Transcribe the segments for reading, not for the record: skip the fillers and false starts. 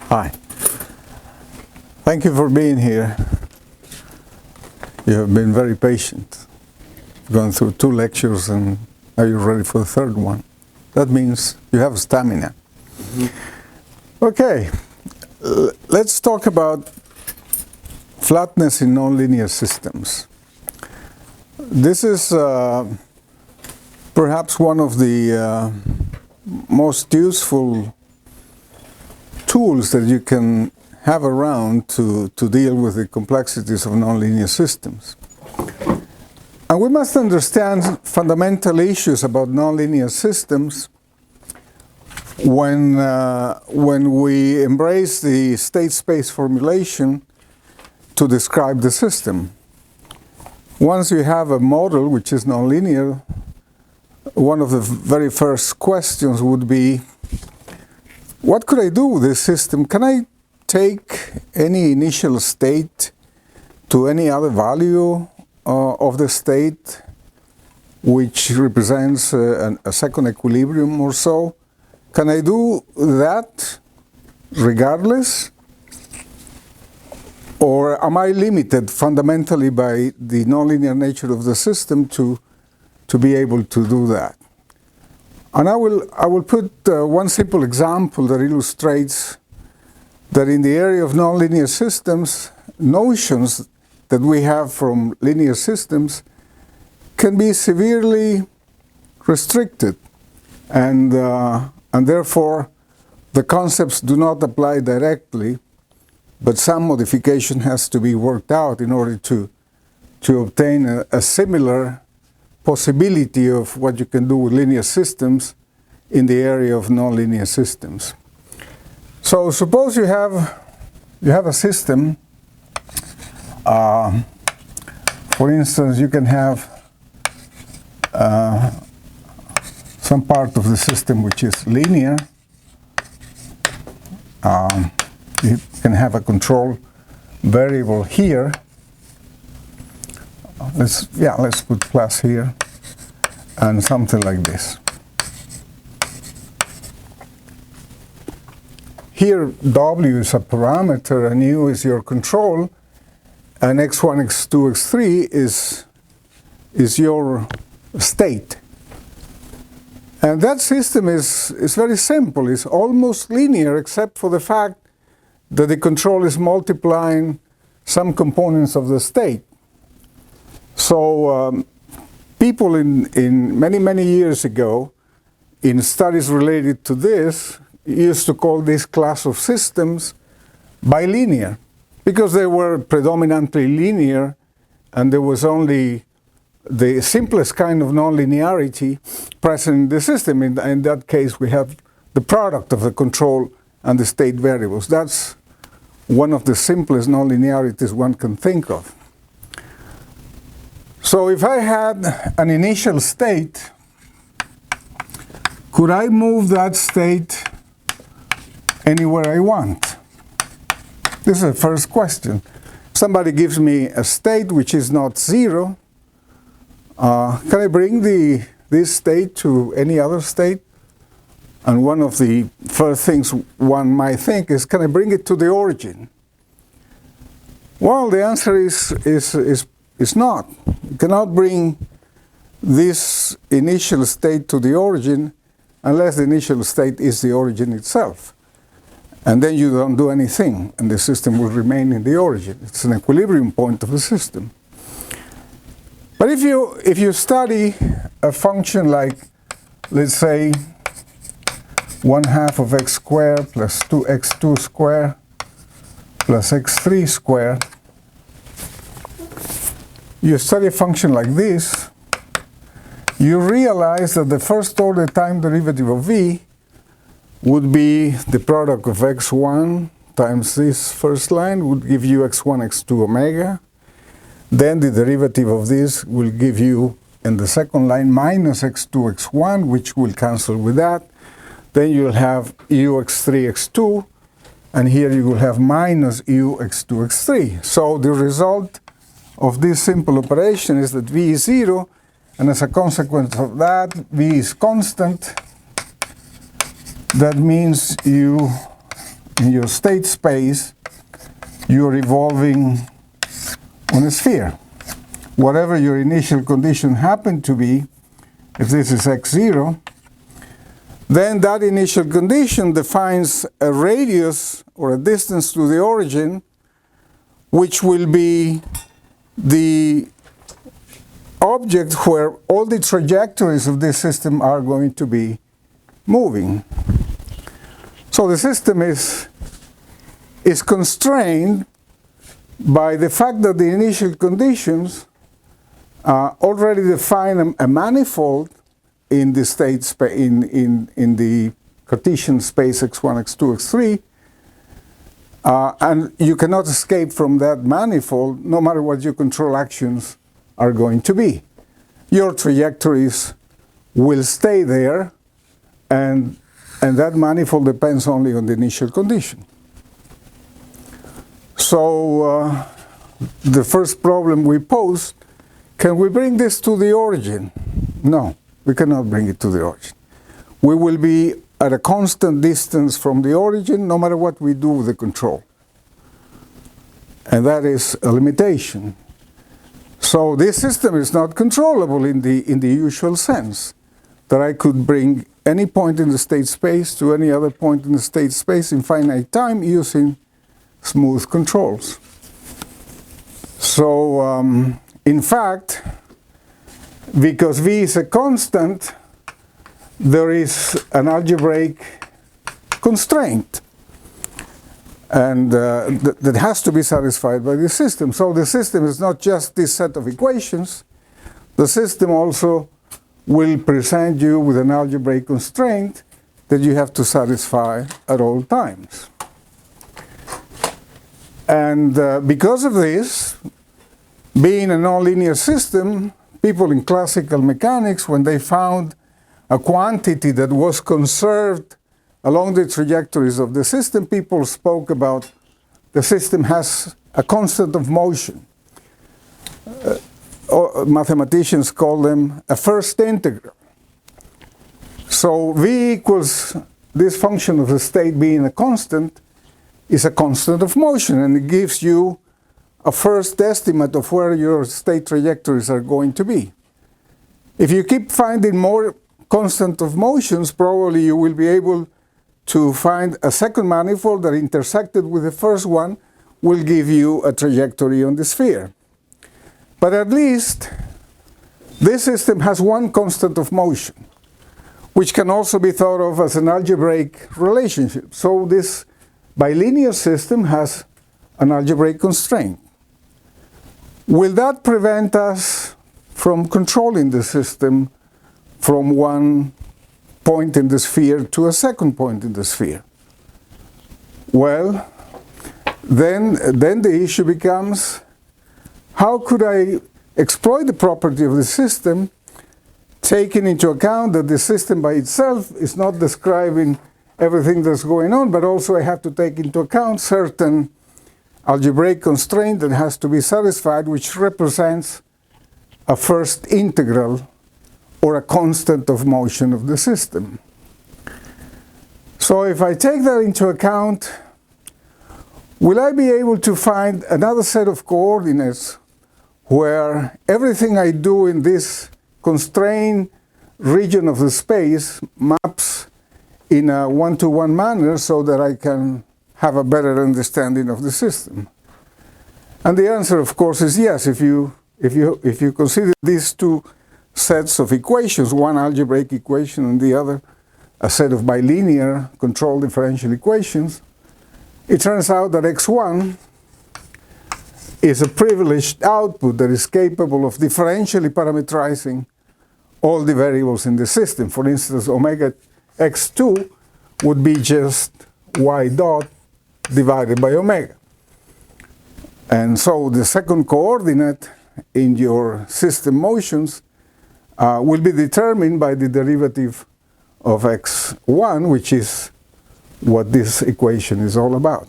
Hi. Thank you for being here. You have been very patient. Gone through 2 lectures and are you ready for the 3rd one? That means you have stamina. Okay, let's talk about flatness in nonlinear systems. This is perhaps one of the most useful tools that you can have around to deal with the complexities of nonlinear systems. And we must understand fundamental issues about nonlinear systems when we embrace the state space formulation to describe the system. Once you have a model which is nonlinear, one of the very first questions would be, what could I do with this system? Can I take any initial state to any other value of the state which represents a second equilibrium or so? Can I do that regardless? Or am I limited fundamentally by the nonlinear nature of the system to be able to do that? And I will put one simple example that illustrates that in the area of nonlinear systems, notions that we have from linear systems can be severely restricted, and therefore the concepts do not apply directly, but some modification has to be worked out in order to obtain a similar possibility of what you can do with linear systems in the area of nonlinear systems. So suppose you have a system. For instance, you can have some part of the system which is linear. You can have a control variable here. Let's put plus here, and something like this. Here W is a parameter and U is your control, and x1, x2, x3 is your state. And that system is very simple. It's almost linear except for the fact that the control is multiplying some components of the state. So people in many years ago, in studies related to this, used to call this class of systems bilinear, because they were predominantly linear and there was only the simplest kind of nonlinearity present in the system. In that case, we have the product of the control and the state variables. That's one of the simplest nonlinearities one can think of. So if I had an initial state, could I move that state anywhere I want? This is the first question. Somebody gives me a state which is not 0. Can I bring this state to any other state? And one of the first things one might think is, can I bring it to the origin? Well, the answer is not. You cannot bring this initial state to the origin unless the initial state is the origin itself. And then you don't do anything, and the system will remain in the origin. It's an equilibrium point of the system. But if you study a function like, let's say, 1/2 of x squared plus 2x2 squared plus x3 squared, you study a function like this, you realize that the first order time derivative of v would be the product of x1 times this first line would give you x1, x2 omega. Then the derivative of this will give you, in the second line, minus x2, x1, which will cancel with that. Then you'll have u x3, x2, and here you will have minus u x2, x3. So the result of this simple operation is that v is 0, and as a consequence of that, v is constant, that means you, in your state space, you're revolving on a sphere. Whatever your initial condition happened to be, if this is x0, then that initial condition defines a radius or a distance to the origin, which will be the object where all the trajectories of this system are going to be moving. So the system is constrained by the fact that the initial conditions already define a manifold in the state space in the Cartesian space x1, x2, x3, and you cannot escape from that manifold no matter what your control actions are going to be. Your trajectories will stay there, and that manifold depends only on the initial condition. So the first problem we posed, can we bring this to the origin? No, we cannot bring it to the origin. We will be at a constant distance from the origin no matter what we do with the control. And that is a limitation. So this system is not controllable in the usual sense, that I could bring any point in the state space to any other point in the state space in finite time using smooth controls. So in fact, because V is a constant, there is an algebraic constraint, and that has to be satisfied by the system. So the system is not just this set of equations. The system also will present you with an algebraic constraint that you have to satisfy at all times. And because of this, being a nonlinear system, people in classical mechanics, when they found a quantity that was conserved along the trajectories of the system, people spoke about the system has a constant of motion. Mathematicians call them a first integral. So V equals this function of the state being a constant is a constant of motion, and it gives you a first estimate of where your state trajectories are going to be. If you keep finding more constant of motions, probably you will be able to find a second manifold that intersected with the first one will give you a trajectory on the sphere. But at least this system has one constant of motion, which can also be thought of as an algebraic relationship. So this bilinear system has an algebraic constraint. Will that prevent us from controlling the system from one point in the sphere to a second point in the sphere? Well, then the issue becomes, how could I exploit the property of the system, taking into account that the system by itself is not describing everything that's going on, but also I have to take into account certain algebraic constraint that has to be satisfied, which represents a first integral or a constant of motion of the system. So if I take that into account, will I be able to find another set of coordinates where everything I do in this constrained region of the space maps in a one-to-one manner so that I can have a better understanding of the system? And the answer, of course, is yes. If you consider these two sets of equations, one algebraic equation and the other a set of bilinear control differential equations, it turns out that x1 is a privileged output that is capable of differentially parametrizing all the variables in the system. For instance, omega x2 would be just y dot divided by omega. And so the second coordinate in your system motions will be determined by the derivative of x1, which is what this equation is all about.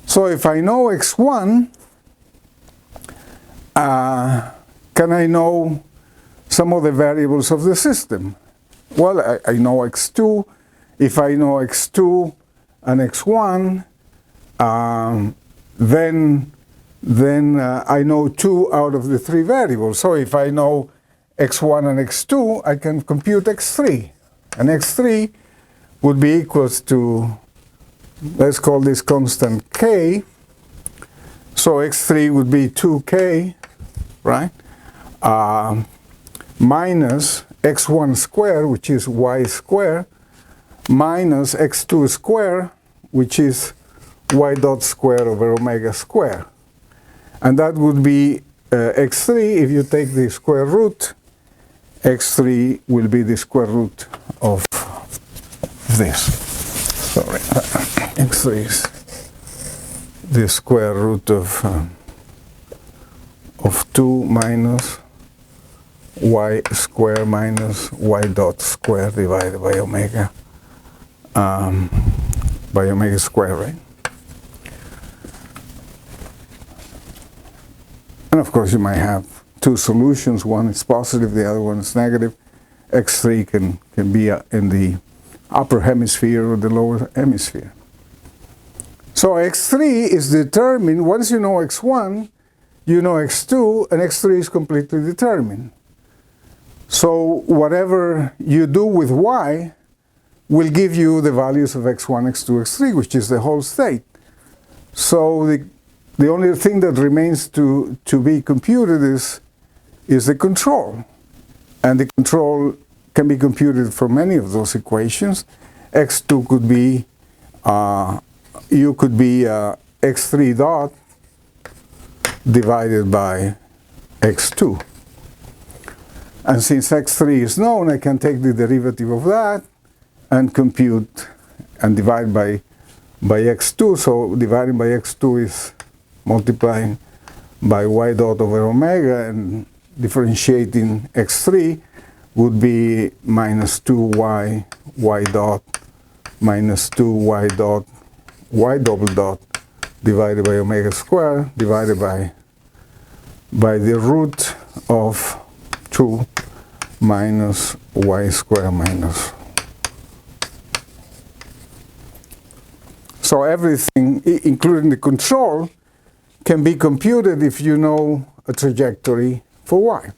So if I know x1, can I know some of the variables of the system? Well, I know x2, if I know x2 and x1, then I know 2 out of the 3 variables. So if I know x1 and x2, I can compute x3. And x3 would be equals to, let's call this constant k. So x3 would be 2k, right? Minus x1 squared, which is y squared, minus x2 squared, which is y dot squared over omega squared. And that would be x3, if you take the square root, x3 will be the square root of this. Sorry, x3 is the square root of 2 minus y square minus y dot square divided by omega square, right? And of course you might have 2 solutions. One is positive, the other one is negative. x3 can be in the upper hemisphere or the lower hemisphere. So x3 is determined, once you know x1, you know x2, and x3 is completely determined. So whatever you do with y will give you the values of x1, x2, x3, which is the whole state. So the only thing that remains to be computed is the control. And the control can be computed from any of those equations. x2 could be, x3 dot divided by x2. And since x3 is known, I can take the derivative of that and compute and divide by x2. So dividing by x2 is multiplying by y dot over omega, and differentiating x3 would be minus 2y y dot minus 2y dot y double dot divided by omega square divided by the root of 2 minus y square minus. So everything, including the control, can be computed if you know a trajectory for y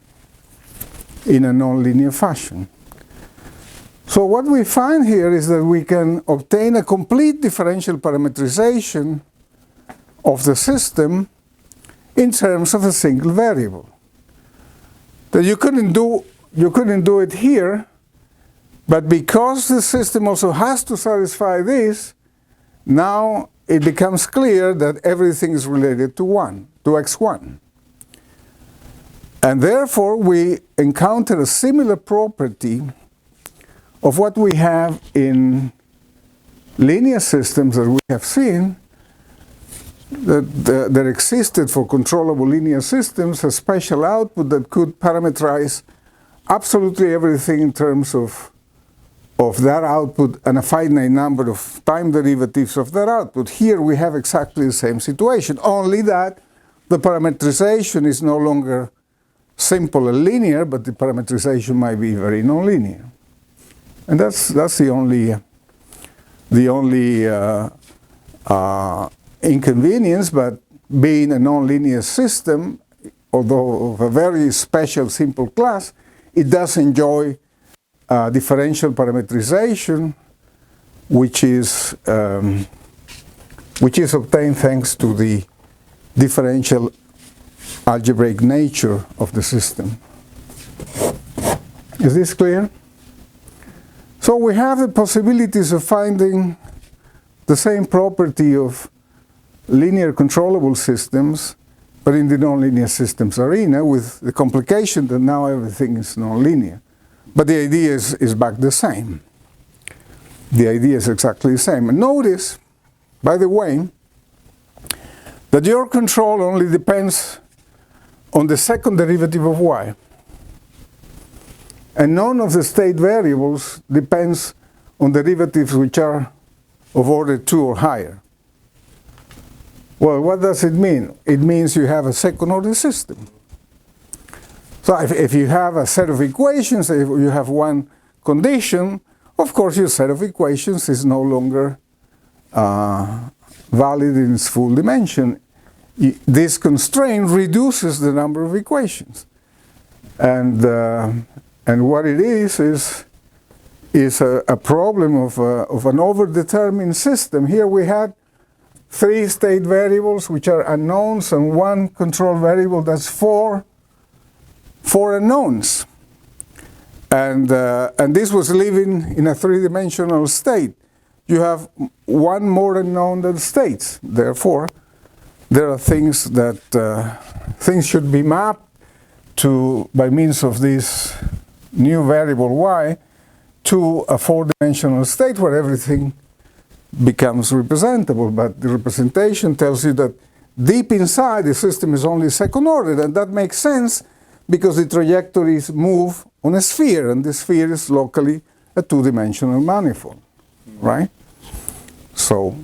in a nonlinear fashion. So what we find here is that we can obtain a complete differential parametrization of the system in terms of a single variable. That you couldn't do it here, but because the system also has to satisfy this, now it becomes clear that everything is related to x1. And therefore we encounter a similar property of what we have in linear systems that we have seen, that existed for controllable linear systems, a special output that could parameterize absolutely everything in terms of that output and a finite number of time derivatives of that output. Here we have exactly the same situation, only that the parameterization is no longer simple and linear, but the parameterization might be very nonlinear. And that's the only inconvenience, but being a nonlinear system, although of a very special simple class, it does enjoy differential parametrization, which is obtained thanks to the differential algebraic nature of the system. Is this clear? So we have the possibilities of finding the same property of linear controllable systems, but in the nonlinear systems arena, with the complication that now everything is nonlinear. But the idea is back the same. The idea is exactly the same. And notice, by the way, that your control only depends on the second derivative of y. And none of the state variables depends on derivatives which are of order 2 or higher. Well, what does it mean? It means you have a second order system. So if you have a set of equations, if you have one condition, of course your set of equations is no longer valid in its full dimension. This constraint reduces the number of equations. And what it is a problem of an overdetermined system. Here we had 3 state variables which are unknowns and 1 control variable that's 4 unknowns. And this was living in a 3-dimensional state. You have 1 more unknown than states. Therefore, there are things that things should be mapped to by means of this new variable y to a 4-dimensional state where everything becomes representable. But the representation tells you that deep inside the system is only second order, and that makes sense because the trajectories move on a sphere, and the sphere is locally a 2-dimensional manifold, right? So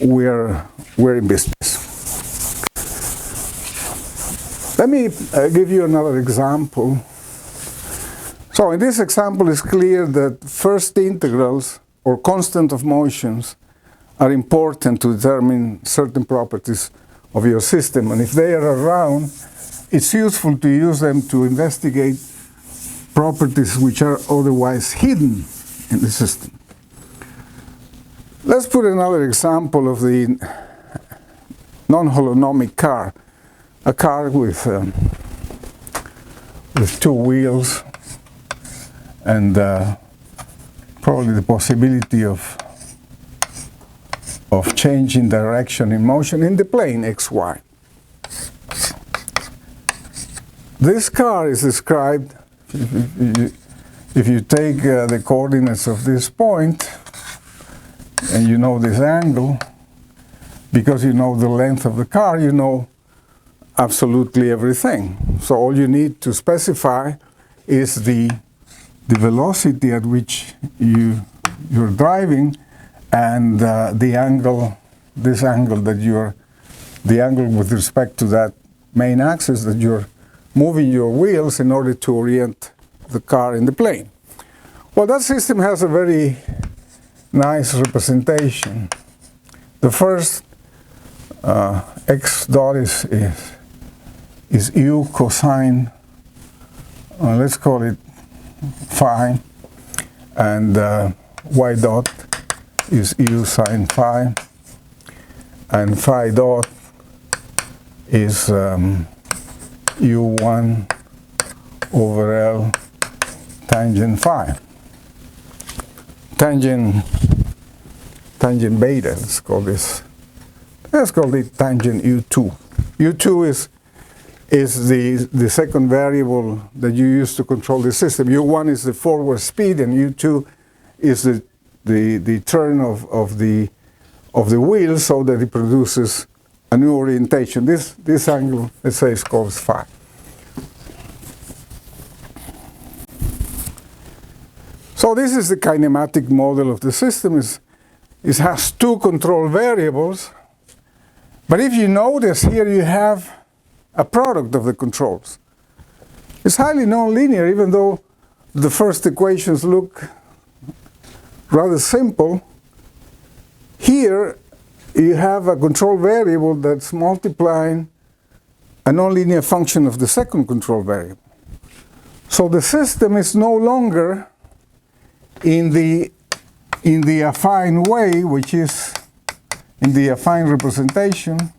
we're in business. Let me give you another example. So in this example, it's clear that first integrals or constant of motions are important to determine certain properties of your system. And if they are around, it's useful to use them to investigate properties which are otherwise hidden in the system. Let's put another example of the Non Holonomic Car. A car with 2 wheels and probably the possibility of changing direction in motion in the plane xy. This car is described, if you take the coordinates of this point and you know this angle, because you know the length of the car, you know absolutely everything. So all you need to specify is the velocity at which you're driving and the angle, this angle that the angle with respect to that main axis that you're moving your wheels in order to orient the car in the plane. Well, that system has a very nice representation. The first x dot is u cosine, let's call it phi, and y dot is u sine phi, and phi dot is u1 over L tangent phi. Tangent beta, let's call this. Let's call it tangent u2. u2 is the second variable that you use to control the system. u1 is the forward speed, and u2 is the turn of the wheel so that it produces a new orientation. This angle, let's say, is called phi. So this is the kinematic model of the system. It has 2 control variables, but if you notice here you have a product of the controls. It's highly nonlinear, even though the first equations look rather simple. Here you have a control variable that's multiplying a nonlinear function of the second control variable. So the system is no longer in the affine way, which is in the affine representation,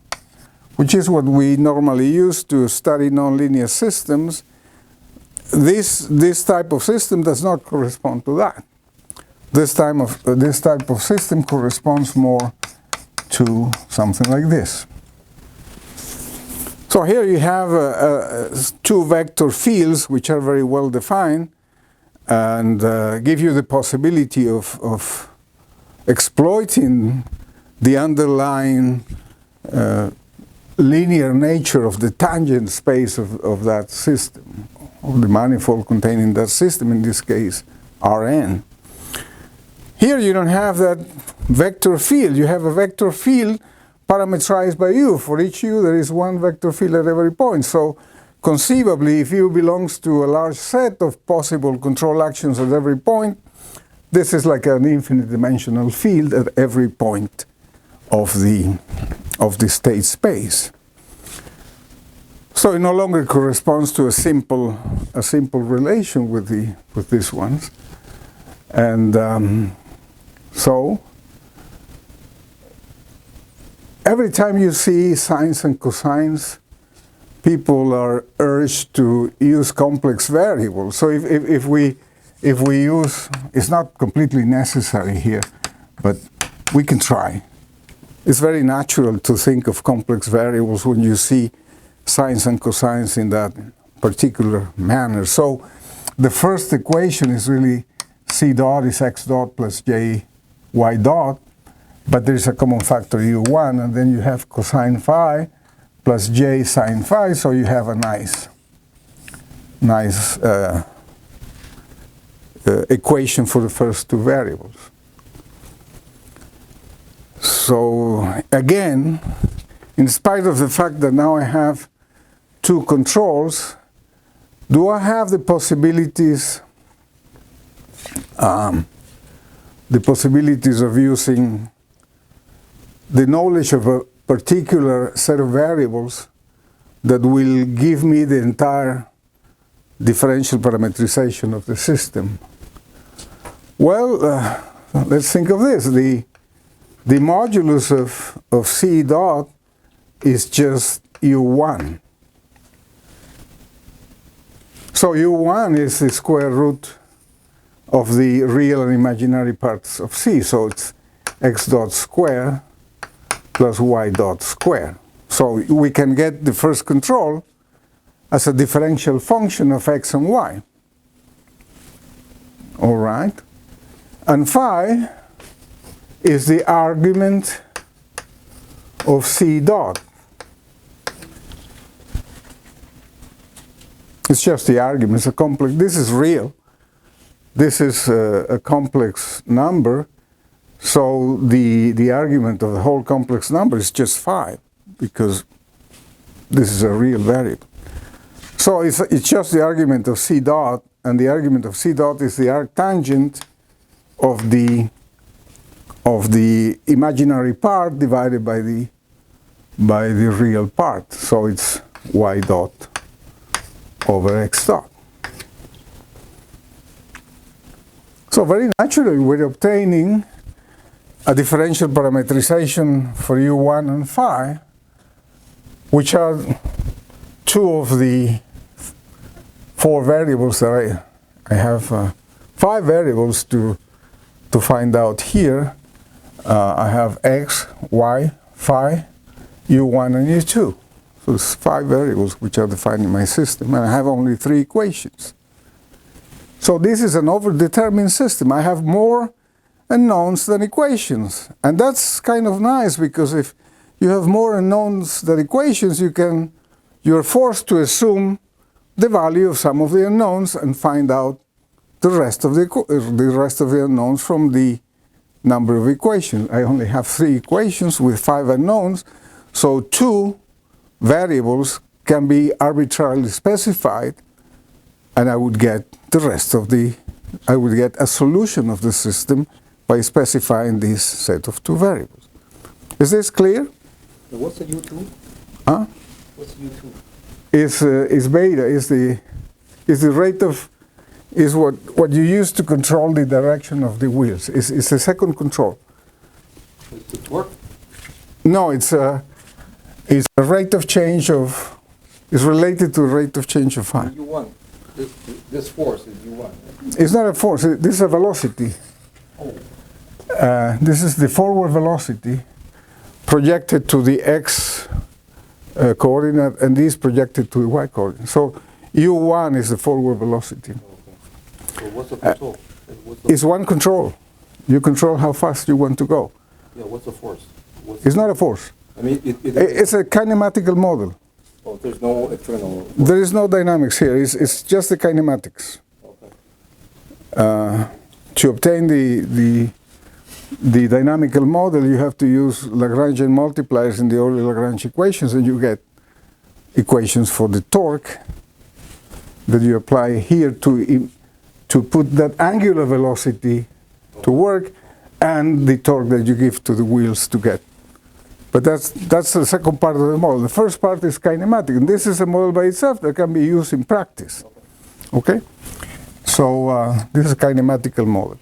which is what we normally use to study nonlinear systems. This type of system does not correspond to that. This type of system corresponds more to something like this. So here you have 2 vector fields which are very well defined and give you the possibility of exploiting the underlying linear nature of the tangent space of that system, of the manifold containing that system, in this case Rn. Here you don't have that vector field. You have a vector field parametrized by u. For each u there is 1 vector field at every point. So conceivably, if u belongs to a large set of possible control actions at every point, this is like an infinite dimensional field at every point of the state space. So it no longer corresponds to a simple relation with these ones, and so every time you see sines and cosines, people are urged to use complex variables. So if we use, it's not completely necessary here, but we can try. It's very natural to think of complex variables when you see sines and cosines in that particular manner. So the first equation is really c dot is x dot plus j y dot, but there's a common factor u1, and then you have cosine phi plus j sine phi, so you have a nice equation for the first two variables. So again, in spite of the fact that now I have two controls, do I have the possibilities of using the knowledge of a particular set of variables that will give me the entire differential parametrization of the system? Well, let's think of this. The modulus of c dot is just u1. So u1 is the square root of the real and imaginary parts of c. So it's x dot square plus y dot square. So we can get the first control as a differential function of x and y. All right? And phi is the argument of c dot. It's just the argument. It's a complex. This is real. This is a complex number. So the argument of the whole complex number is just phi, because this is a real variable. So it's just the argument of c dot, and the argument of c dot is the arctangent of the imaginary part divided by the real part. So it's y dot over x dot. So very naturally, we're obtaining a differential parametrization for u1 and phi, which are two of the four variables that I have five variables to find out here. I have x, y, phi, u1, and u2. So it's five variables which are defined in my system, and I have only three equations. So this is an overdetermined system. I have more unknowns than equations, and that's kind of nice, because if you have more unknowns than equations, you're forced to assume the value of some of the unknowns and find out the rest of the unknowns from the number of equations. I only have three equations with five unknowns, so two variables can be arbitrarily specified, and I would get the rest of I would get a solution of the system by specifying this set of two variables. Is this clear? What's the U2? Huh? What's U2? Is beta, is the rate of, is what you use to control the direction of the wheels. It's the second control. Is it torque? No, it's a rate of change of, is related to the rate of change of phi. U1. This force is U1. It's not a force, this is a velocity. Oh. This is the forward velocity projected to the x coordinate, and this projected to the y coordinate. So u1 is the forward velocity. Okay. So what's the control? It's one control. You control how fast you want to go. Yeah, what's the force? It's not a force. I mean, it's a kinematical model. Oh, there's no external force. There is no dynamics here. It's just the kinematics. Okay. To obtain the dynamical model, you have to use Lagrangian multipliers in the Euler Lagrange equations, and you get equations for the torque that you apply here to put that angular velocity to work, and the torque that you give to the wheels to get. But that's the second part of the model. The first part is kinematic, and this is a model by itself that can be used in practice. Okay? So this is a kinematical model.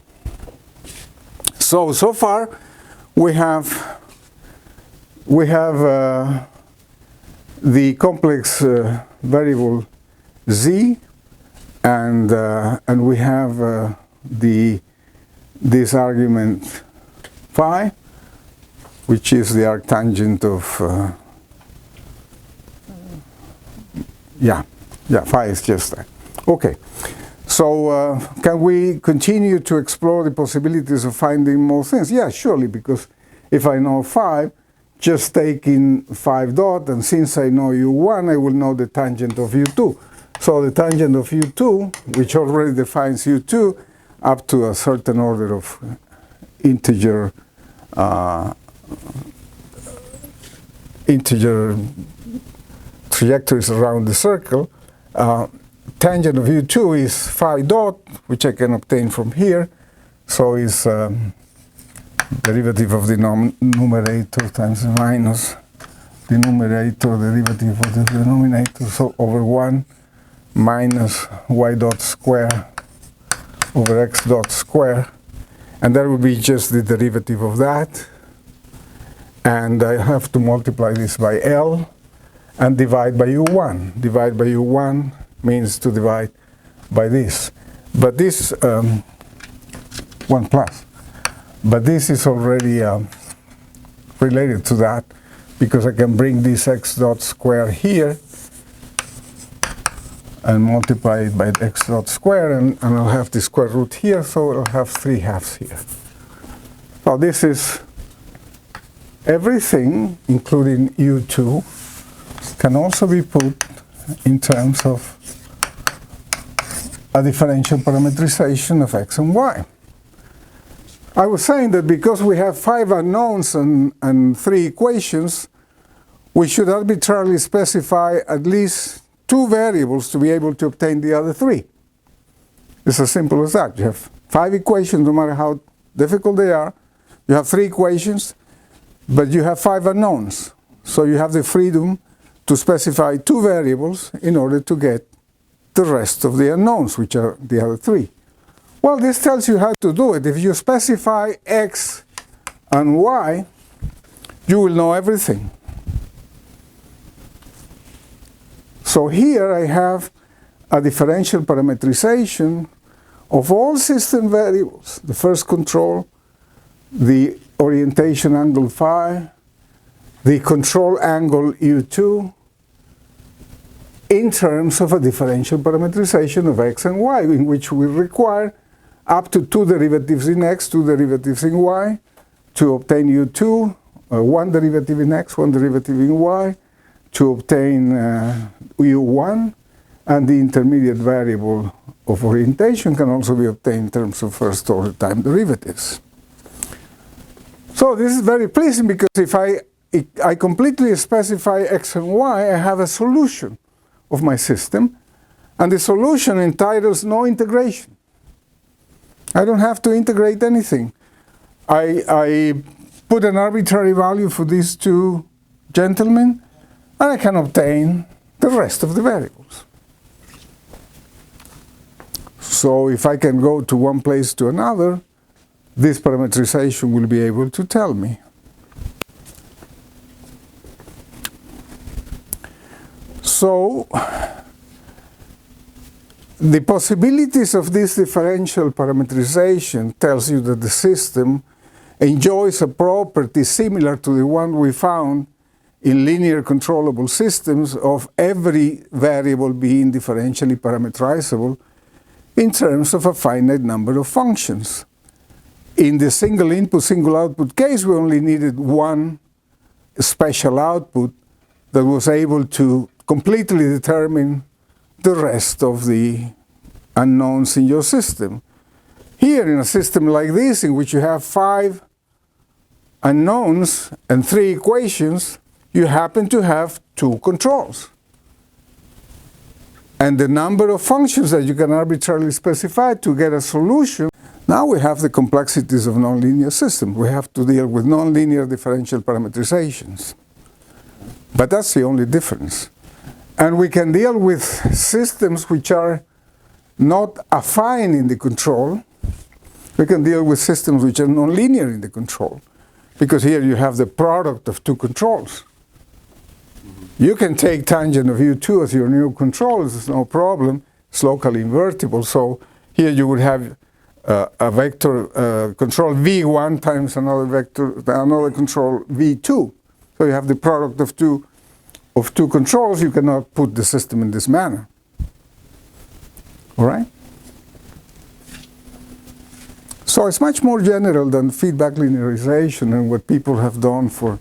So far we have the complex variable z, and we have this argument phi, which is the arctangent of phi is just that. Okay. So can we continue to explore the possibilities of finding more things? Yeah, surely, because if I know 5, just take in 5 dot, and since I know u1, I will know the tangent of u2. So the tangent of u2, which already defines u2 up to a certain order of integer trajectories around the circle, tangent of u2 is phi dot, which I can obtain from here. So is derivative of the numerator times minus the numerator derivative of the denominator, so over 1 minus y dot square over x dot square, and that would be just the derivative of that. And I have to multiply this by L and divide by u1. Divide by u1 means to divide by this. But this, 1 plus. But this is already related to that, because I can bring this x dot square here and multiply it by x dot square, and I'll have the square root here, so I'll have 3 halves here. Now this is everything, including u2, can also be put in terms of a differential parametrization of x and y. I was saying that because we have 5 unknowns and 3 equations, we should arbitrarily specify at least 2 variables to be able to obtain the other 3. It's as simple as that. You have 5 equations, no matter how difficult they are. You have 3 equations, but you have 5 unknowns. So you have the freedom to specify 2 variables in order to get the rest of the unknowns, which are the other 3. Well, this tells you how to do it. If you specify x and y, you will know everything. So here I have a differential parametrization of all system variables. The first control, the orientation angle phi, the control angle u2, in terms of a differential parametrization of x and y, in which we require up to 2 derivatives in x, 2 derivatives in y, to obtain u2, 1 derivative in x, 1 derivative in y, to obtain u1, and the intermediate variable of orientation can also be obtained in terms of first order time derivatives. So this is very pleasing, because if I completely specify x and y, I have a solution of my system, and the solution entitles no integration. I don't have to integrate anything. I put an arbitrary value for these 2 gentlemen, and I can obtain the rest of the variables. So if I can go to one place to another, this parametrization will be able to tell me. So the possibilities of this differential parametrization tells you that the system enjoys a property similar to the one we found in linear controllable systems of every variable being differentially parametrizable in terms of a finite number of functions. In the single input, single output case, we only needed one special output that was able to completely determine the rest of the unknowns in your system. Here, in a system like this, in which you have 5 unknowns and 3 equations, you happen to have 2 controls. And the number of functions that you can arbitrarily specify to get a solution Now we have the complexities of nonlinear systems. We have to deal with nonlinear differential parametrizations. But that's the only difference. And we can deal with systems which are not affine in the control. We can deal with systems which are nonlinear in the control. Because here you have the product of two controls. You can take tangent of U2 as your new control, there's no problem. It's locally invertible. So here you would have a vector control V1 times another control V2. So you have the product of two controls. You cannot put the system in this manner. All right? So it's much more general than feedback linearization and what people have done for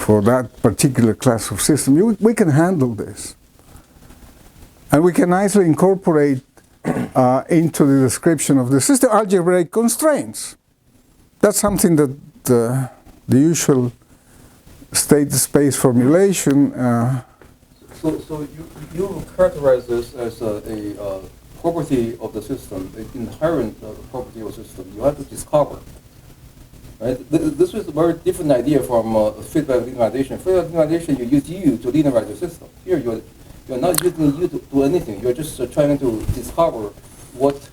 that particular class of system. We can handle this. And we can nicely incorporate into the description of the system algebraic constraints. That's something that the usual state space formulation. So you characterize this as a property of the system, an inherent property of the system. You have to discover. Right? This is a very different idea from feedback linearization. Feedback linearization, you use U to linearize the system. Here, you're not using U to do anything. You're just trying to discover what.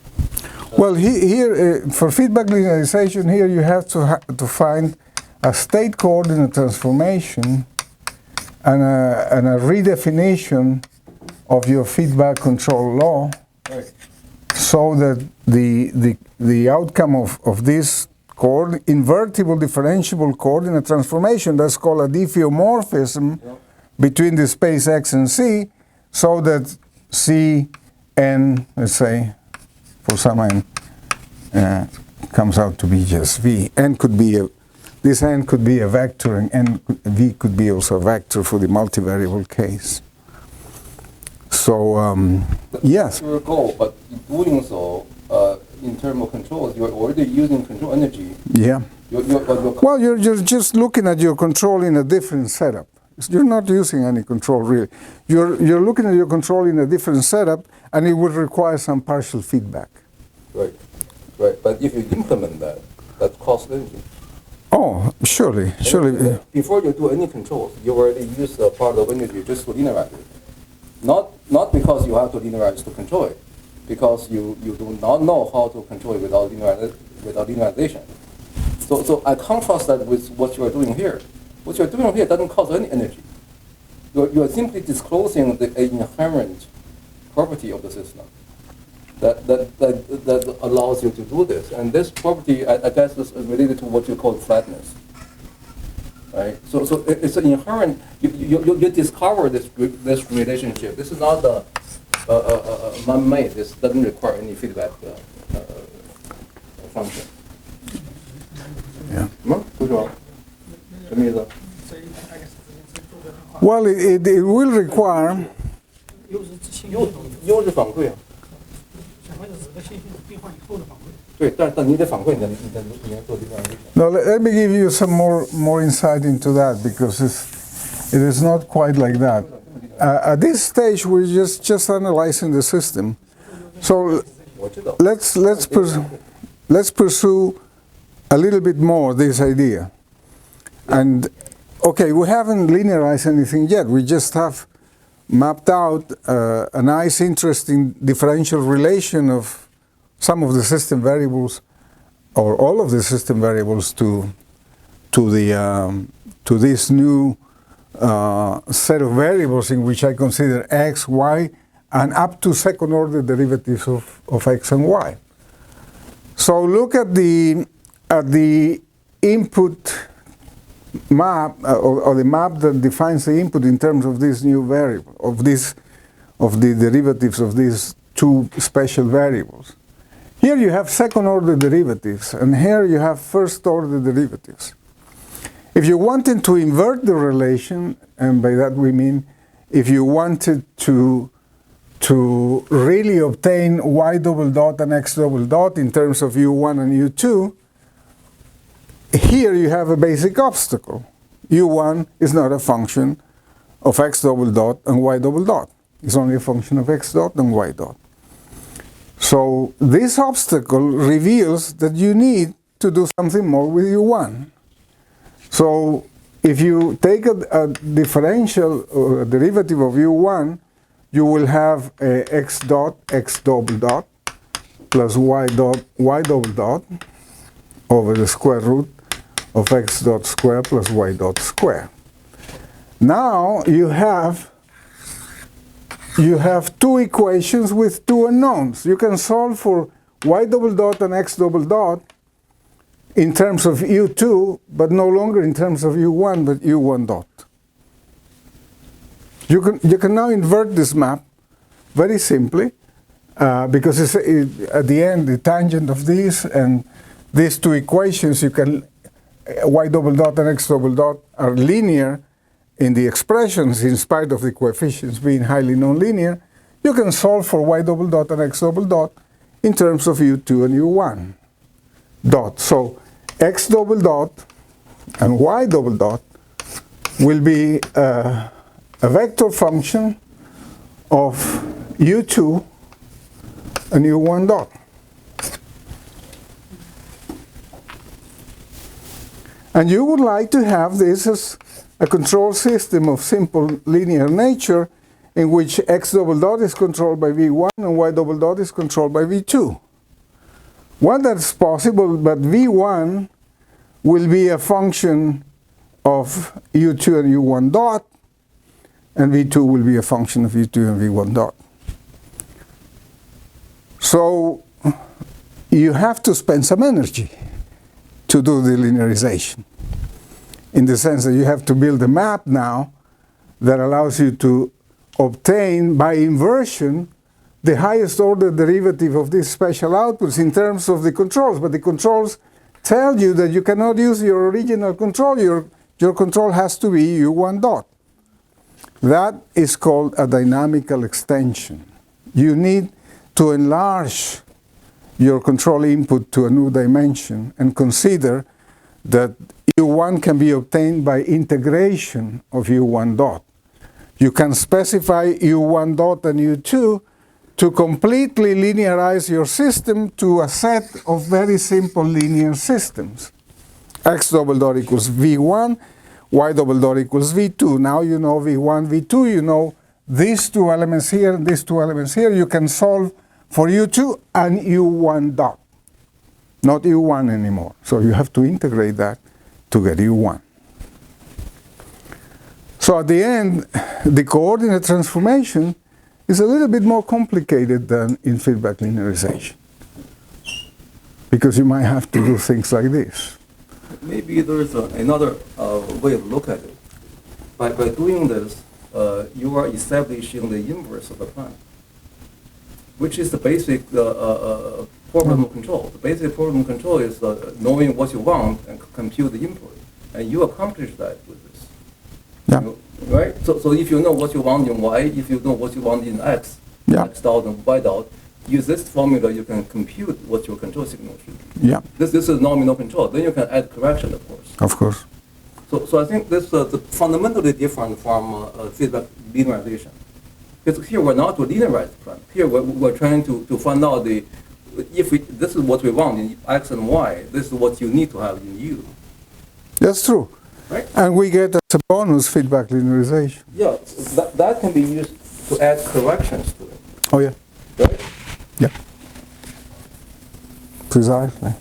Well, here for feedback linearization, here you have to find a state coordinate transformation and a redefinition of your feedback control law, Right. so that the outcome of this invertible differentiable coordinate transformation, that's called a diffeomorphism between the space X and C, so that C n, let's say, for some n, comes out to be just V. This n could be a vector, and V could be also a vector for the multivariable case. So, yes. That's your goal, but in doing so, in terms of controls, you're already using control energy. Yeah. Well, you're just looking at your control in a different setup. You're not using any control, really. You're looking at your control in a different setup, and it would require some partial feedback. Right, right. But if you implement that costs energy. Oh, surely. Before you do any controls, you already use a part of energy just to linearize it. Not because you have to linearize to control it, because you do not know how to control it without linearization. So I contrast that with what you are doing here. What you are doing here doesn't cost any energy. You are simply disclosing the inherent property of the system that allows you to do this. And this property, I guess, is related to what you call flatness. Right? So it's an inherent. You discover this relationship. This is not man-made. This doesn't require any feedback function. Yeah. Well, it will require. 优是反馈啊。对，但你得反馈你要做这样的。No, let me give you some more insight into that, because it is not quite like that. At this stage, we're just analyzing the system. So let's pursue a little bit more this idea. And okay, we haven't linearized anything yet. We just have mapped out a nice, interesting differential relation of some of the system variables, or all of the system variables, to this new set of variables in which I consider x, y, and up to second order derivatives of x and y. So look at the input map, or the map that defines the input in terms of this new variable, of the derivatives of these two special variables. Here you have second order derivatives, and here you have first order derivatives. If you wanted to invert the relation, and by that we mean if you wanted to really obtain y double dot and x double dot in terms of u1 and u2, here you have a basic obstacle. u1 is not a function of x double dot and y double dot. It's only a function of x dot and y dot. So this obstacle reveals that you need to do something more with U1. So if you take a differential or a derivative of U1, you will have x dot x double dot plus y dot y double dot over the square root of x dot square plus y dot square. Now you have two equations with two unknowns. You can solve for y double dot and x double dot in terms of U2, but no longer in terms of U1, but U1 dot. You can now invert this map very simply, because it's at the end, the tangent of these and these two equations, you can, y double dot and x double dot are linear in the expressions in spite of the coefficients being highly nonlinear. You can solve for y double dot and x double dot in terms of U2 and U1 dot. So x double dot and y double dot will be a vector function of U2 and U1 dot. And you would like to have this as a control system of simple linear nature in which x double dot is controlled by V1 and y double dot is controlled by V2. Well, that's possible, but V1 will be a function of U2 and U1 dot, and V2 will be a function of U2 and V1 dot. So you have to spend some energy to do the linearization, in the sense that you have to build a map now that allows you to obtain, by inversion, the highest order derivative of these special outputs in terms of the controls. But the controls tell you that you cannot use your original control. Your control has to be U1 dot. That is called a dynamical extension. You need to enlarge your control input to a new dimension and consider that U1 can be obtained by integration of U1 dot. You can specify U1 dot and U2 to completely linearize your system to a set of very simple linear systems. X double dot equals V1, y double dot equals V2. Now you know V1, V2, you know these two elements here and these two elements here. You can solve for U2 and U1 dot, not U1 anymore. So you have to integrate that to get U1. So at the end, the coordinate transformation is a little bit more complicated than in feedback linearization, because you might have to do things like this. Maybe there's another way of look at it. By doing this, you are establishing the inverse of the plan, which is the basic problem of control. The basic problem of control is knowing what you want and compute the input. And you accomplish that with this. Yeah. You know, right? So if you know what you want in y, if you know what you want in x, yeah, x dot and y dot, use this formula, you can compute what your control signal should be. Yeah. This is nominal control. Then you can add correction, of course. Of course. So I think this is fundamentally different from feedback linearization. Because here we're not to linearize the plan. Here we're trying to find out this is what we want in x and y, this is what you need to have in u. That's true. Right? And we get as a bonus feedback linearization. Yeah, so that can be used to add corrections to it. Oh yeah. Right? Yeah. Precisely.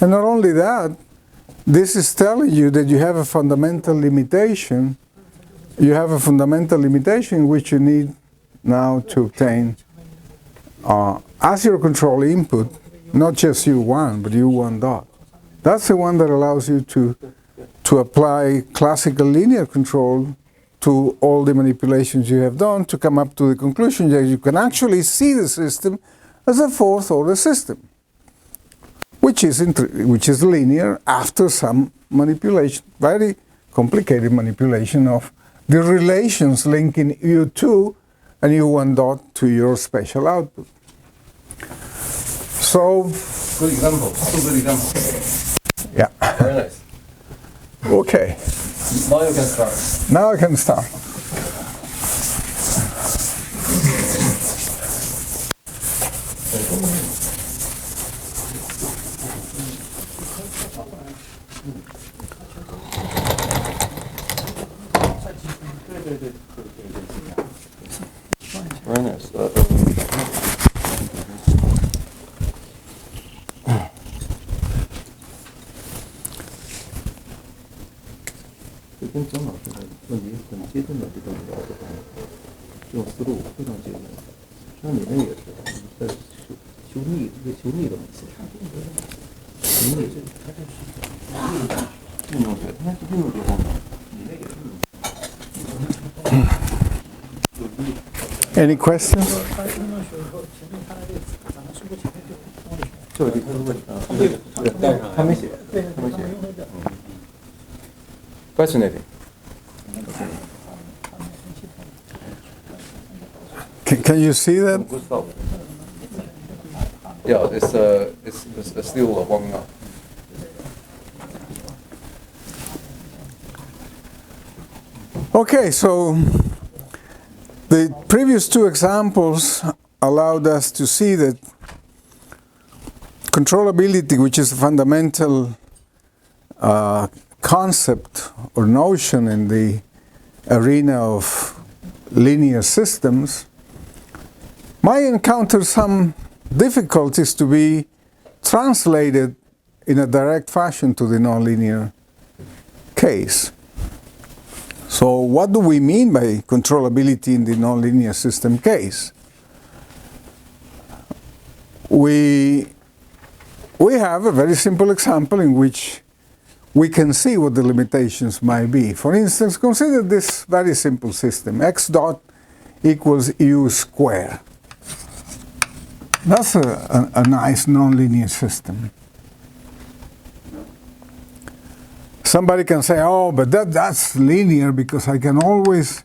And not only that, this is telling you that you have a fundamental limitation. You have a fundamental limitation which you need now to obtain as your control input, not just U1, but U1 dot. That's the one that allows you to apply classical linear control to all the manipulations you have done to come up to the conclusion that you can actually see the system as a fourth order system, which is linear after some manipulation, very complicated manipulation of the relations linking U2 and U1 dot to your special output. So, Good example. Good example. yeah. Very nice. Okay. Now you can start. Now I can start. Very nice. Any questions? Fascinating. Can you see that? Yeah, it's still warming up. Okay, so the previous two examples allowed us to see that controllability, which is a fundamental concept or notion in the arena of linear systems, might encounter some difficulties to be translated in a direct fashion to the nonlinear case. So what do we mean by controllability in the nonlinear system case? We have a very simple example in which we can see what the limitations might be. For instance, consider this very simple system. X dot equals u squared. That's a nice nonlinear system. Somebody can say, oh, but that's linear because I can always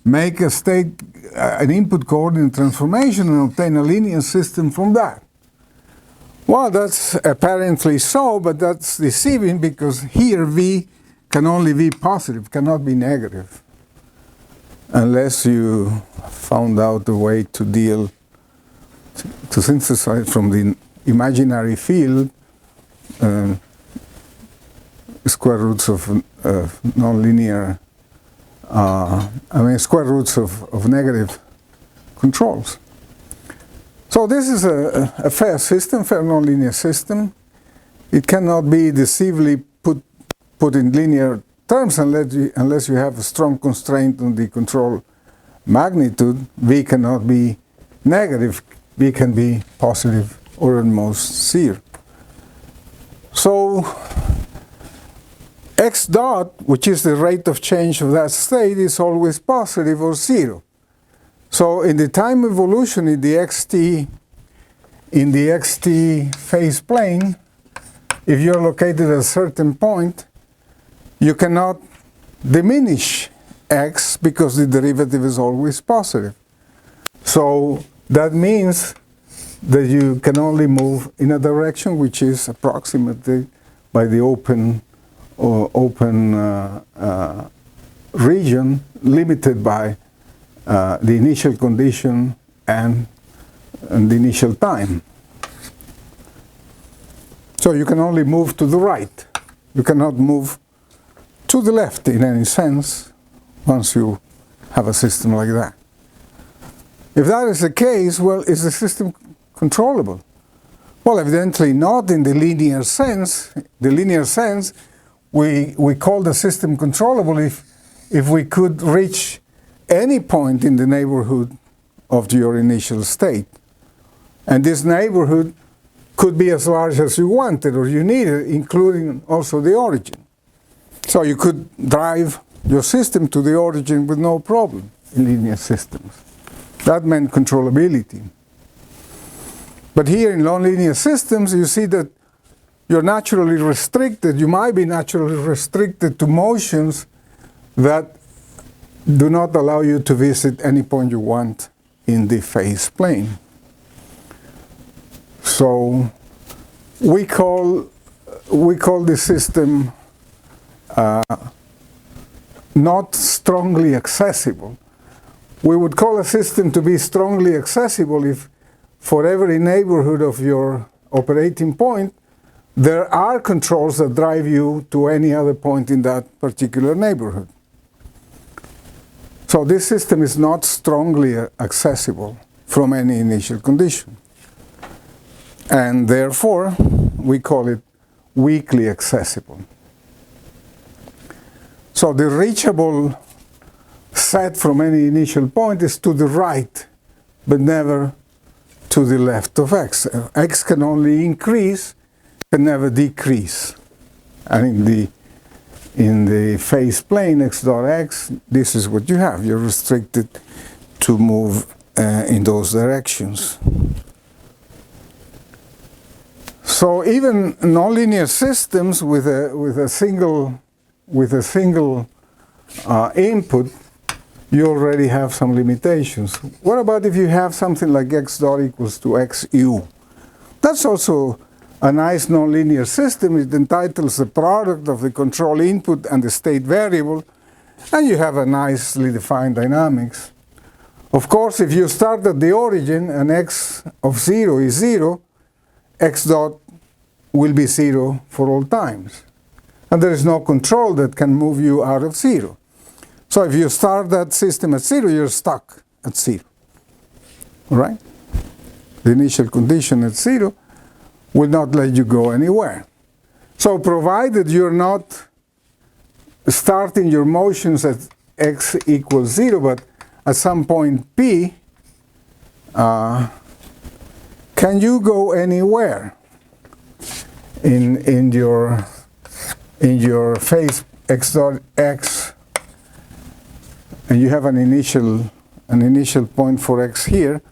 make a state, an input coordinate transformation and obtain a linear system from that. Well, that's apparently so, but that's deceiving because here V can only be positive, cannot be negative, unless you found out a way to deal, to synthesize from the imaginary field square roots of nonlinear, square roots of negative controls. So this is a fair system, fair nonlinear system. It cannot be deceivably put in linear terms unless you have a strong constraint on the control magnitude. V cannot be negative, V can be positive or at most zero. So x dot, which is the rate of change of that state, is always positive or zero. So in the time evolution in the xt phase plane, if you're located at a certain point, you cannot diminish x because the derivative is always positive. So that means that you can only move in a direction which is approximated by the open region limited by the initial condition and the initial time. So you can only move to the right. You cannot move to the left in any sense once you have a system like that. If that is the case, well, is the system controllable? Well, evidently not in the linear sense. The linear sense, we call the system controllable if we could reach any point in the neighborhood of your initial state. And this neighborhood could be as large as you wanted or you needed, including also the origin. So you could drive your system to the origin with no problem in linear systems. That meant controllability. But here in nonlinear systems, you see that you're naturally restricted. You might be naturally restricted to motions that do not allow you to visit any point you want in the phase plane. So we call the system not strongly accessible. We would call a system to be strongly accessible if for every neighborhood of your operating point, there are controls that drive you to any other point in that particular neighborhood. So this system is not strongly accessible from any initial condition. And therefore, we call it weakly accessible. So the reachable set from any initial point is to the right, but never to the left of x. X can only increase, can never decrease. And in the phase plane x dot x, this is what you have. You're restricted to move in those directions. So even nonlinear systems with a single input, you already have some limitations. What about if you have something like x dot equals to xu? That's also a nice nonlinear system. It entitles the product of the control input and the state variable, and you have a nicely defined dynamics. Of course, if you start at the origin and x of 0 is 0, x dot will be 0 for all times. And there is no control that can move you out of 0. So if you start that system at 0, you're stuck at 0. All right? The initial condition at 0 will not let you go anywhere. So provided you're not starting your motions at x equals 0, but at some point p, can you go anywhere in your phase x dot x, and you have an initial point for x here?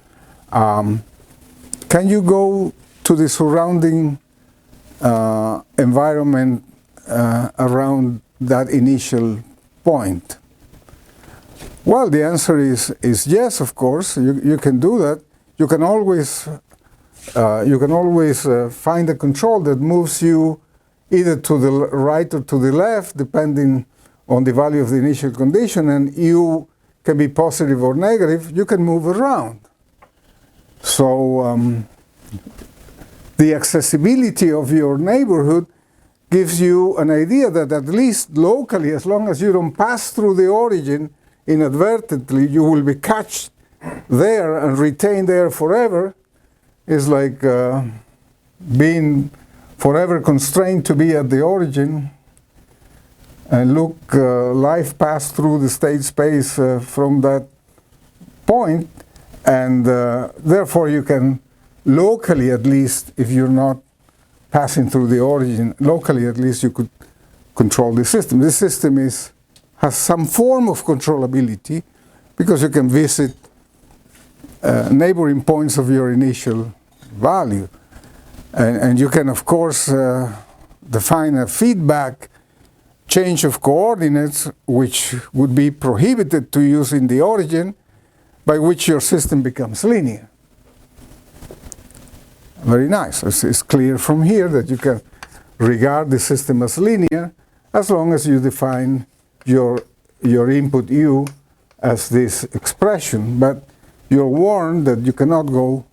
Can you go to the surrounding environment around that initial point? Well, the answer is yes, of course. You can do that. You can always find a control that moves you either to the right or to the left, depending on the value of the initial condition, and u can be positive or negative. You can move around. So the accessibility of your neighborhood gives you an idea that at least locally, as long as you don't pass through the origin inadvertently, you will be catched there and retained there forever. Is like being forever constrained to be at the origin. And look, life passed through the state space from that point, and therefore you can locally, at least, if you're not passing through the origin, locally at least you could control the system. This system has some form of controllability because you can visit neighboring points of your initial value. And you can, of course, define a feedback change of coordinates, which would be prohibited to use in the origin, by which your system becomes linear. Very nice. It's clear from here that you can regard the system as linear as long as you define your input u as this expression. But you're warned that you cannot go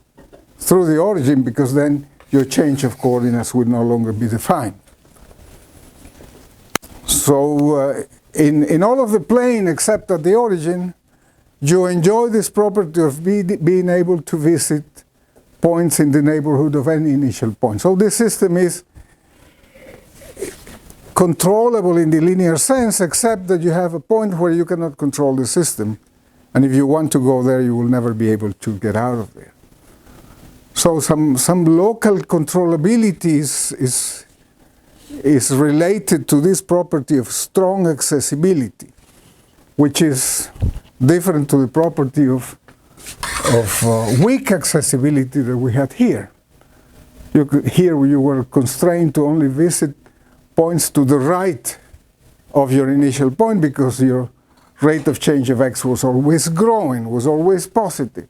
through the origin because then your change of coordinates will no longer be defined. So in all of the plane except at the origin, you enjoy this property of being able to visit points in the neighborhood of any initial point. So this system is controllable in the linear sense, except that you have a point where you cannot control the system. And if you want to go there, you will never be able to get out of there. So some local controllability is related to this property of strong accessibility, which is different to the property of weak accessibility that we had here. Here you were constrained to only visit points to the right of your initial point because your rate of change of x was always growing, was always positive.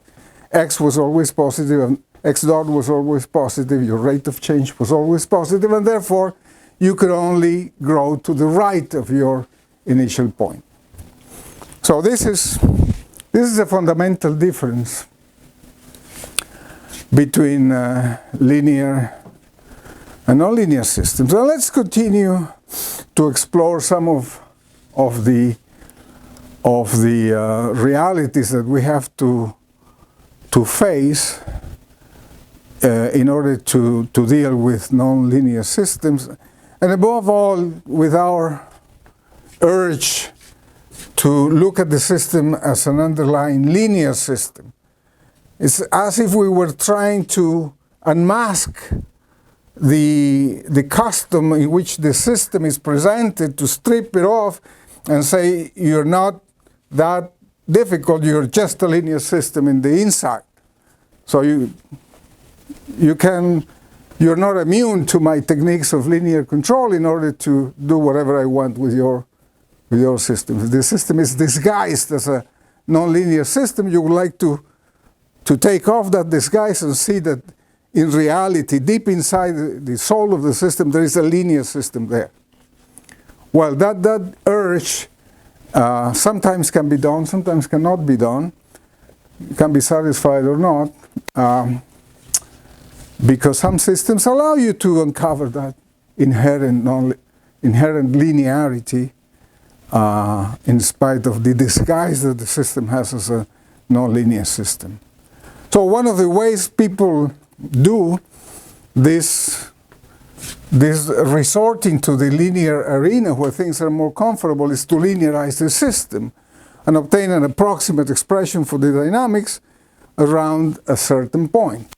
X was always positive and x dot was always positive. Your rate of change was always positive, and therefore you could only grow to the right of your initial point. So this is a fundamental difference between linear and nonlinear systems. So let's continue to explore some of the realities that we have to face in order to deal with nonlinear systems, and above all with our urge to look at the system as an underlying linear system. It's as if we were trying to unmask the custom in which the system is presented, to strip it off and say, you're not that difficult, you're just a linear system in the inside. So you're not immune to my techniques of linear control in order to do whatever I want with your system. If the system is disguised as a nonlinear system, you would like to take off that disguise and see that in reality, deep inside the soul of the system, there is a linear system there. Well, that urge sometimes can be done, sometimes cannot be done. It can be satisfied or not, because some systems allow you to uncover that inherent linearity in spite of the disguise that the system has as a nonlinear system. So one of the ways people do this resorting to the linear arena where things are more comfortable is to linearize the system and obtain an approximate expression for the dynamics around a certain point.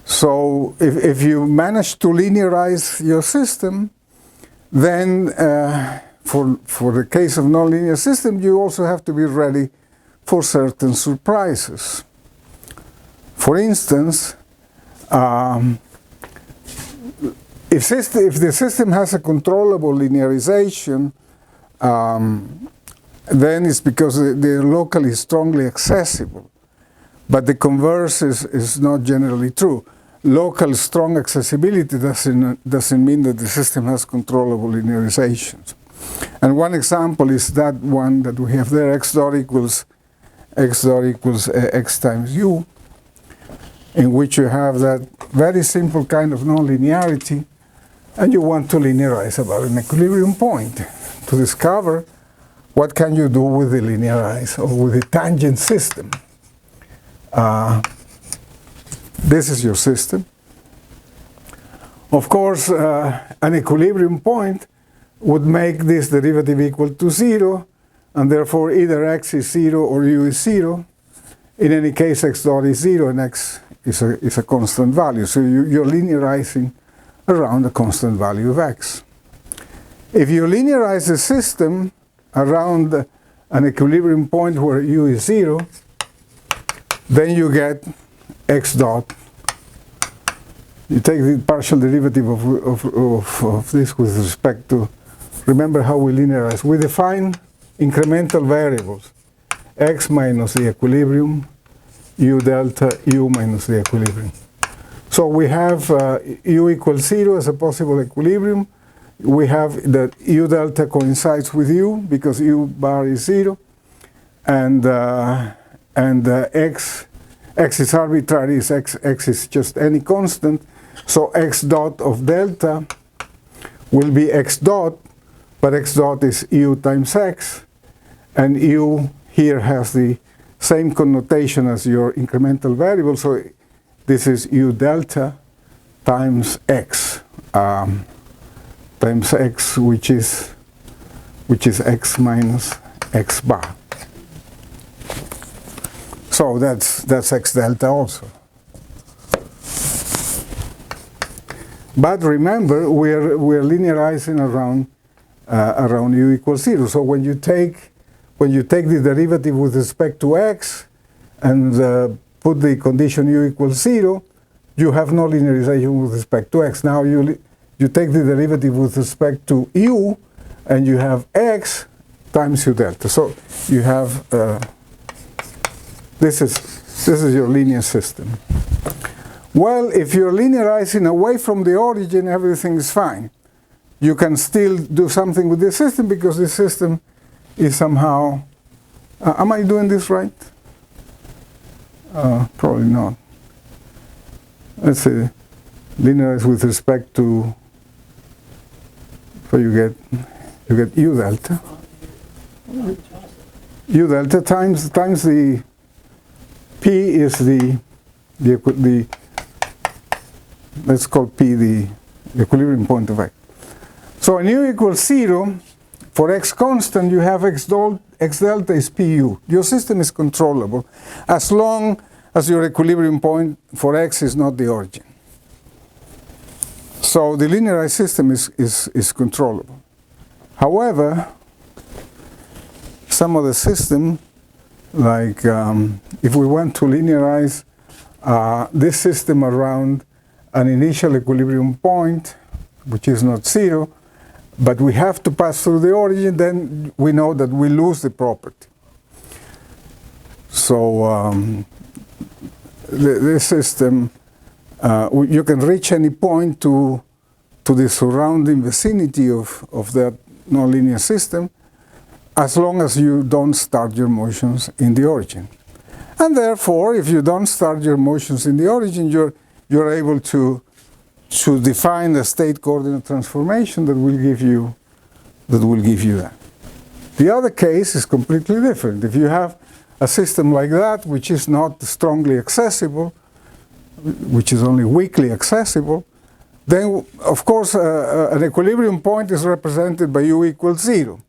So if you manage to linearize your system, then for the case of nonlinear system, you also have to be ready for certain surprises. For instance, if the system has a controllable linearization, then it's because they're locally strongly accessible. But the converse is not generally true. Local strong accessibility doesn't mean that the system has controllable linearizations. And one example is that one that we have there, x dot equals x times u, in which you have that very simple kind of nonlinearity, and you want to linearize about an equilibrium point to discover what can you do with the linearized or with the tangent system. This is your system. Of course, an equilibrium point would make this derivative equal to 0, and therefore either x is 0 or u is 0. In any case, x dot is 0 and x is a constant value. So you're linearizing around a constant value of x. If you linearize the system around an equilibrium point where u is 0, then you get x dot. You take the partial derivative of this with respect to, remember how we linearize. We define incremental variables, x minus the equilibrium, u delta, u minus the equilibrium. So we have u equals 0 as a possible equilibrium. We have that u delta coincides with u because u bar is 0, and x is arbitrary, x is just any constant, so x dot of delta will be x dot, but x dot is u times x, and u here has the same connotation as your incremental variable, so this is u delta times x, which is x minus x bar. So that's x delta also. But remember, we're linearizing around u equals 0. So when you take the derivative with respect to x and put the condition u equals 0, you have no linearization with respect to x. Now you take the derivative with respect to u, and you have x times u delta. So you have this is your linear system. Well, if you're linearizing away from the origin, everything is fine. You can still do something with the system because the system is somehow. Am I doing this right? Probably not. Let's see. linearize with respect to, so you get U delta. U delta times the P is the let's call P the equilibrium point of X. So when U equals 0, for X constant, you have X delta is PU. Your system is controllable as long as your equilibrium point for X is not the origin. So the linearized system is controllable. However, some of the system, like if we want to linearize this system around an initial equilibrium point, which is not 0, but we have to pass through the origin, then we know that we lose the property. So this system, you can reach any point to the surrounding vicinity of that nonlinear system, as long as you don't start your motions in the origin. And therefore, if you don't start your motions in the origin, you're able to define a state coordinate transformation that will give you that. The other case is completely different. If you have a system like that, which is not strongly accessible, which is only weakly accessible, then of course an equilibrium point is represented by U equals 0.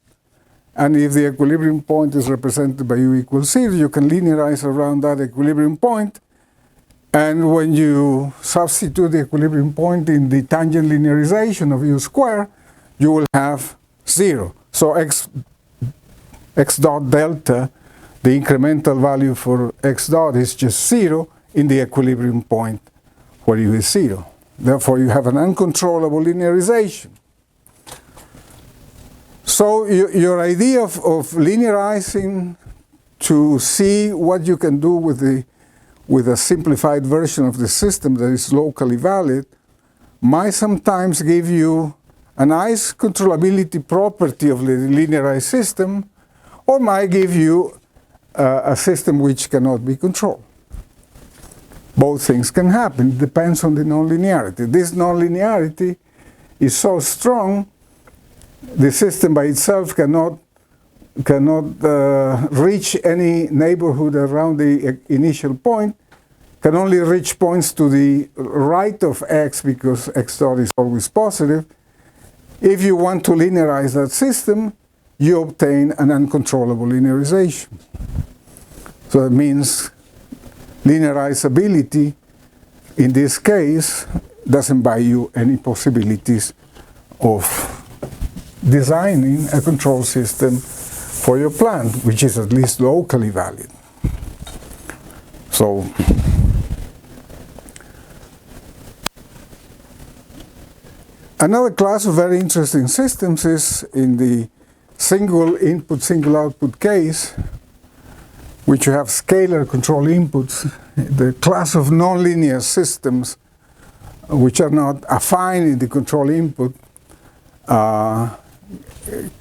And if the equilibrium point is represented by U equals 0, you can linearize around that equilibrium point. And when you substitute the equilibrium point in the tangent linearization of U squared, you will have 0. So X dot delta, the incremental value for X dot is just 0 in the equilibrium point where U is 0. Therefore, you have an uncontrollable linearization. So your idea of linearizing to see what you can do with a simplified version of the system that is locally valid might sometimes give you a nice controllability property of the linearized system, or might give you a system which cannot be controlled. Both things can happen. It depends on the nonlinearity. This nonlinearity is so strong, the system by itself cannot reach any neighborhood around the initial point, can only reach points to the right of X because X dot is always positive. If you want to linearize that system, you obtain an uncontrollable linearization. So that means linearizability, in this case, doesn't buy you any possibilities of designing a control system for your plant, which is at least locally valid. So another class of very interesting systems is in the single input, single output case, which you have scalar control inputs. The class of nonlinear systems which are not affine in the control input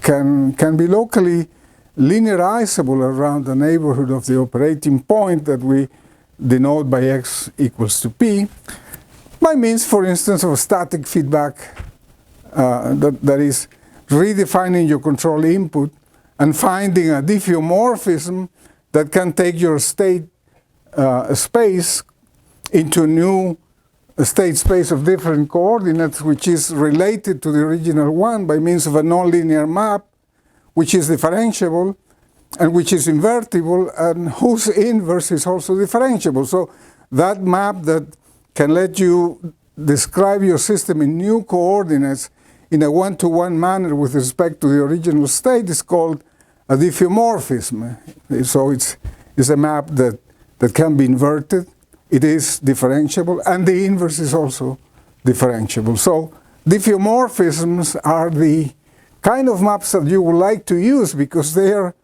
can be locally linearizable around the neighborhood of the operating point that we denote by X equals to P by means, for instance, of static feedback that is redefining your control input and finding a diffeomorphism that can take your state space into a new state space of different coordinates, which is related to the original one by means of a nonlinear map, which is differentiable and which is invertible, and whose inverse is also differentiable. So that map that can let you describe your system in new coordinates in a one-to-one manner with respect to the original state is called a diffeomorphism. So it's a map that can be inverted. It is differentiable, and the inverse is also differentiable. So diffeomorphisms are the kind of maps that you would like to use because they are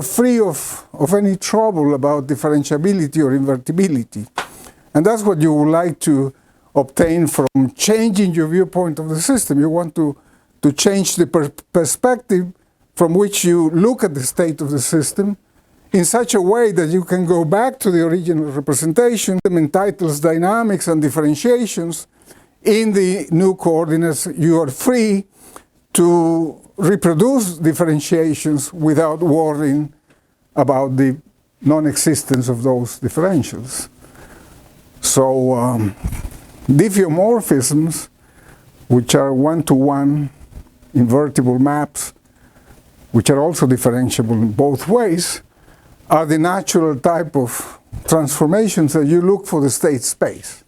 free of any trouble about differentiability or invertibility. And that's what you would like to obtain from changing your viewpoint of the system. You want to change the perspective from which you look at the state of the system in such a way that you can go back to the original representation and entitles dynamics and differentiations in the new coordinates. You are free to reproduce differentiations without worrying about the non-existence of those differentials. So diffeomorphisms, which are one-to-one invertible maps, which are also differentiable in both ways, are the natural type of transformations that you look for the state space.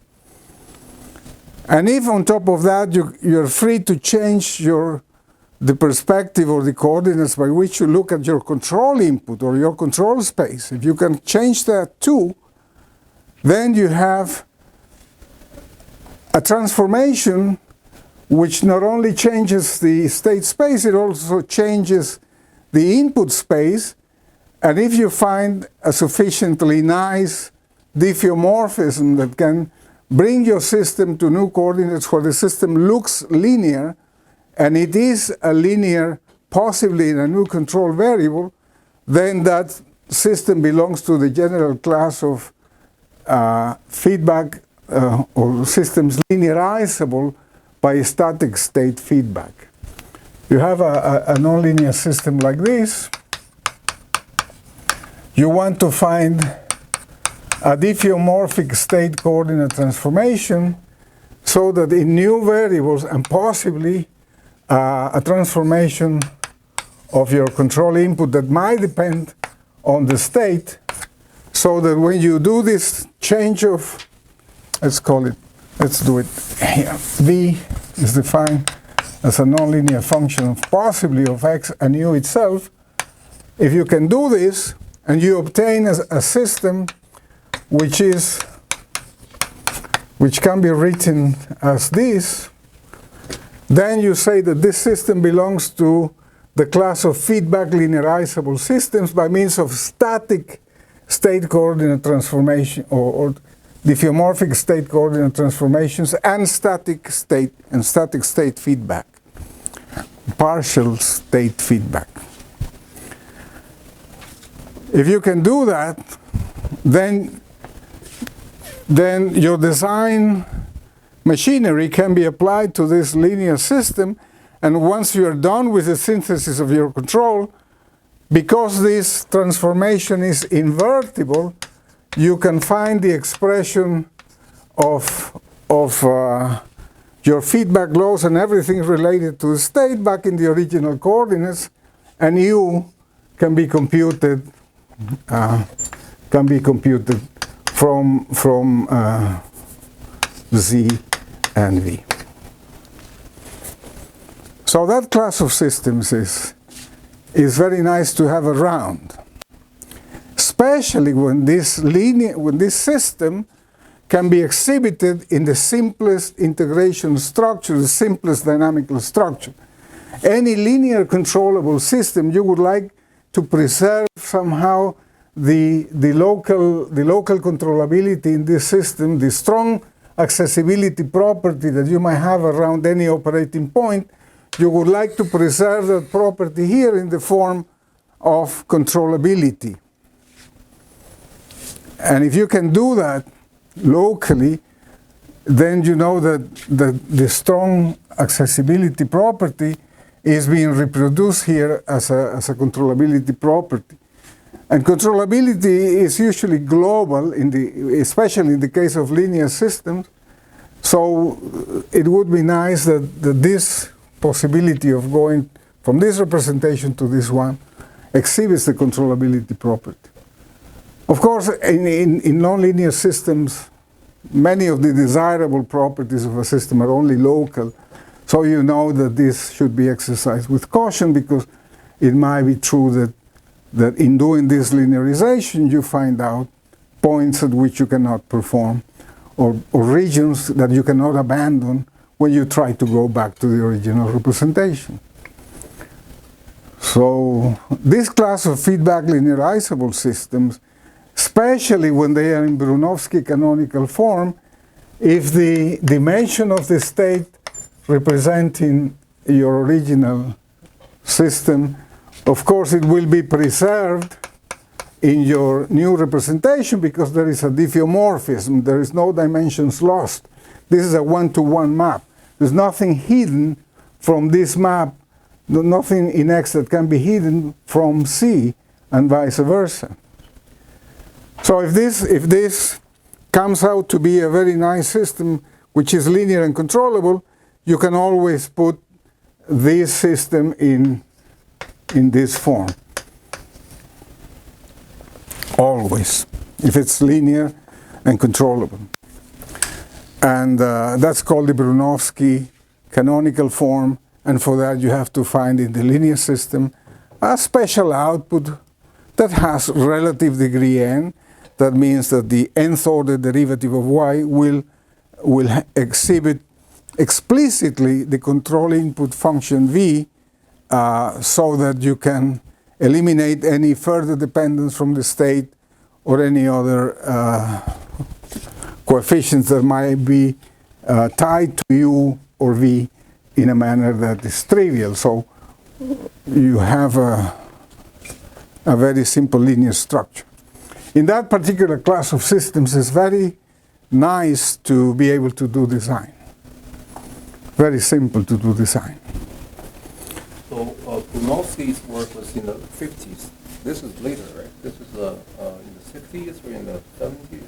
And if on top of that you're free to change the perspective or the coordinates by which you look at your control input or your control space, if you can change that too, then you have a transformation which not only changes the state space, it also changes the input space. And if you find a sufficiently nice diffeomorphism that can bring your system to new coordinates where the system looks linear, and it is a linear, possibly in a new control variable, then that system belongs to the general class of feedback or systems linearizable by static state feedback. You have a nonlinear system like this. You want to find a diffeomorphic state coordinate transformation so that in new variables and possibly a transformation of your control input that might depend on the state, so that when you do this change of, let's do it here. V is defined as a nonlinear function of possibly of x and u itself. If you can do this and you obtain a system which can be written as this, then you say that this system belongs to the class of feedback linearizable systems by means of static state coordinate transformation or diffeomorphic state coordinate transformations and static state feedback, partial state feedback. If you can do that, then your design machinery can be applied to this linear system, and once you are done with the synthesis of your control, because this transformation is invertible, you can find the expression of your feedback laws and everything related to the state back in the original coordinates, and u can be computed from z and v. So that class of systems is very nice to have around, especially when this system can be exhibited in the simplest integration structure, the simplest dynamical structure. Any linear controllable system, you would like to preserve somehow the local controllability in this system, the strong accessibility property that you might have around any operating point. You would like to preserve that property here in the form of controllability. And if you can do that locally, then you know that the strong accessibility property is being reproduced here as a controllability property. And controllability is usually global, especially in the case of linear systems. So it would be nice that this possibility of going from this representation to this one exhibits the controllability property. Of course, in nonlinear systems, many of the desirable properties of a system are only local. So you know that this should be exercised with caution, because it might be true that in doing this linearization, you find out points at which you cannot perform, or regions that you cannot abandon when you try to go back to the original representation. So this class of feedback linearizable systems, especially when they are in Brunovsky canonical form, if the dimension of the state representing your original system, of course it will be preserved in your new representation because there is a diffeomorphism. There is no dimensions lost. This is a one-to-one map. There's nothing hidden from this map, nothing in X that can be hidden from C, and vice versa. So if this comes out to be a very nice system which is linear and controllable, you can always put this system in this form. Always, if it's linear and controllable. And that's called the Brunovsky canonical form, and for that you have to find in the linear system a special output that has relative degree n. That means that the nth order derivative of y will exhibit explicitly the control input function v, so that you can eliminate any further dependence from the state or any other coefficients that might be tied to u or v in a manner that is trivial. So you have a very simple linear structure. In that particular class of systems, it's very nice to be able to do design. Very simple to do design. So Brunovsky's work was in the 50s. This is later, right? This is in the 60s or in the 70s?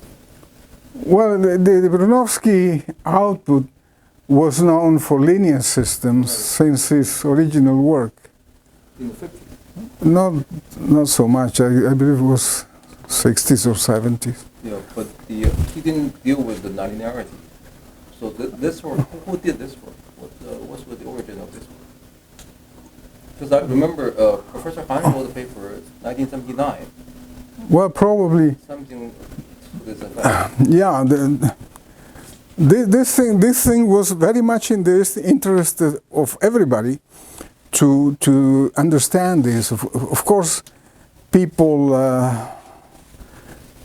Well, the Brunovsky output was known for linear systems since his original work. In the 50s? Not so much. I believe it was 60s or 70s. Yeah, but he didn't deal with the nonlinearity. So this work, who did this work? What's the origin of this work? Because I remember Professor Han wrote a paper in 1979. Well, probably. Something to this effect. Yeah, this thing was very much in the interest of everybody to understand this. Of course, people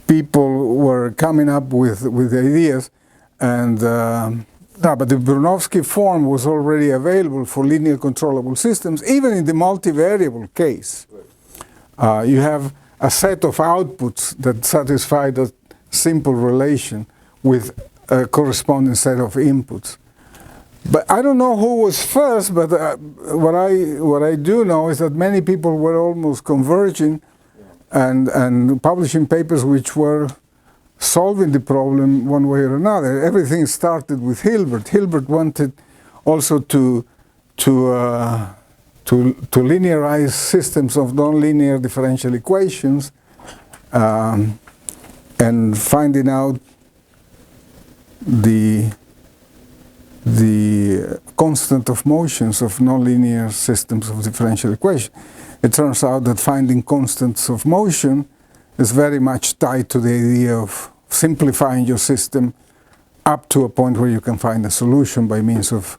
were coming up with ideas, and but the Brunovsky form was already available for linear controllable systems, even in the multivariable case. You have a set of outputs that satisfy that simple relation with a corresponding set of inputs. But I don't know who was first, but what I do know is that many people were almost converging and publishing papers which were solving the problem one way or another. Everything started with Hilbert. Hilbert wanted also to linearize systems of nonlinear differential equations, and finding out the constant of motions of nonlinear systems of differential equations. It turns out that finding constants of motion is very much tied to the idea of simplifying your system up to a point where you can find a solution by means of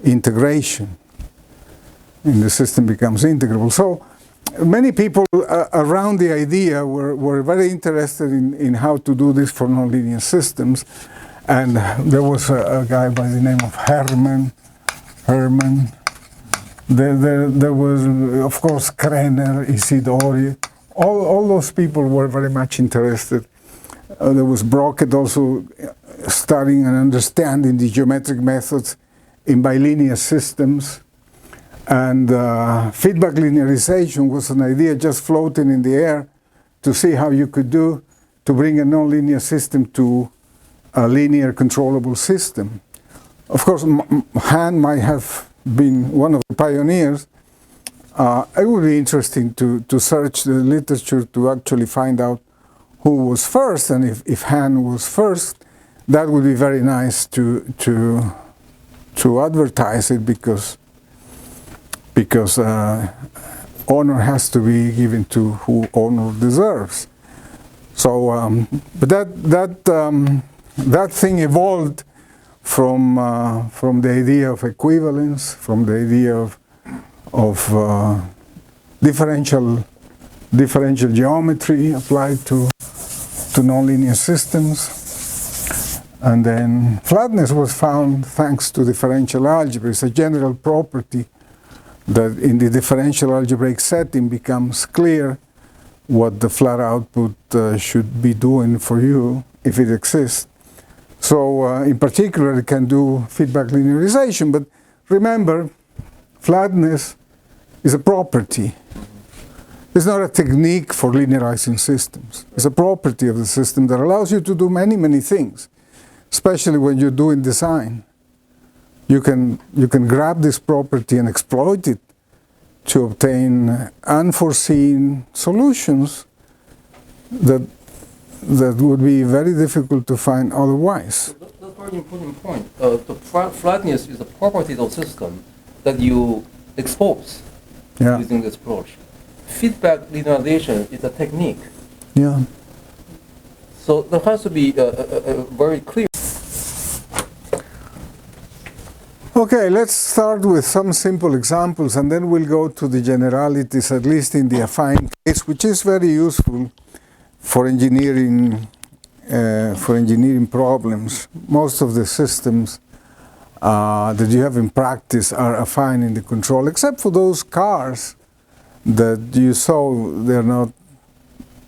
integration, and the system becomes integrable. So many people around the idea were very interested in how to do this for nonlinear systems, and there was a guy by the name of Hermann. There was, of course, Krenner, Isidori. All those people were very much interested. There was Brockett also studying and understanding the geometric methods in bilinear systems. And feedback linearization was an idea just floating in the air to see how you could do to bring a nonlinear system to a linear controllable system. Of course, Han might have been one of the pioneers. It would be interesting to search the literature to actually find out who was first, and if Han was first, that would be very nice to advertise it, because honor has to be given to who honor deserves. So, but that thing evolved from the idea of equivalence, from the idea of differential geometry applied to nonlinear systems. And then flatness was found thanks to differential algebra. It's a general property that in the differential algebraic setting becomes clear what the flat output should be doing for you if it exists. So in particular, it can do feedback linearization. But remember, flatness is a property. It's not a technique for linearizing systems. It's a property of the system that allows you to do many, many things, especially when you're doing design. You can grab this property and exploit it to obtain unforeseen solutions that would be very difficult to find otherwise. That's a very important point. The flatness is a property of the system that you expose using this approach. Feedback linearization is a technique. Yeah. So there has to be a very clear. Okay, let's start with some simple examples, and then we'll go to the generalities, at least in the affine case, which is very useful for engineering problems. Most of the systems that you have in practice are affine in the control, except for those cars that you saw. They're not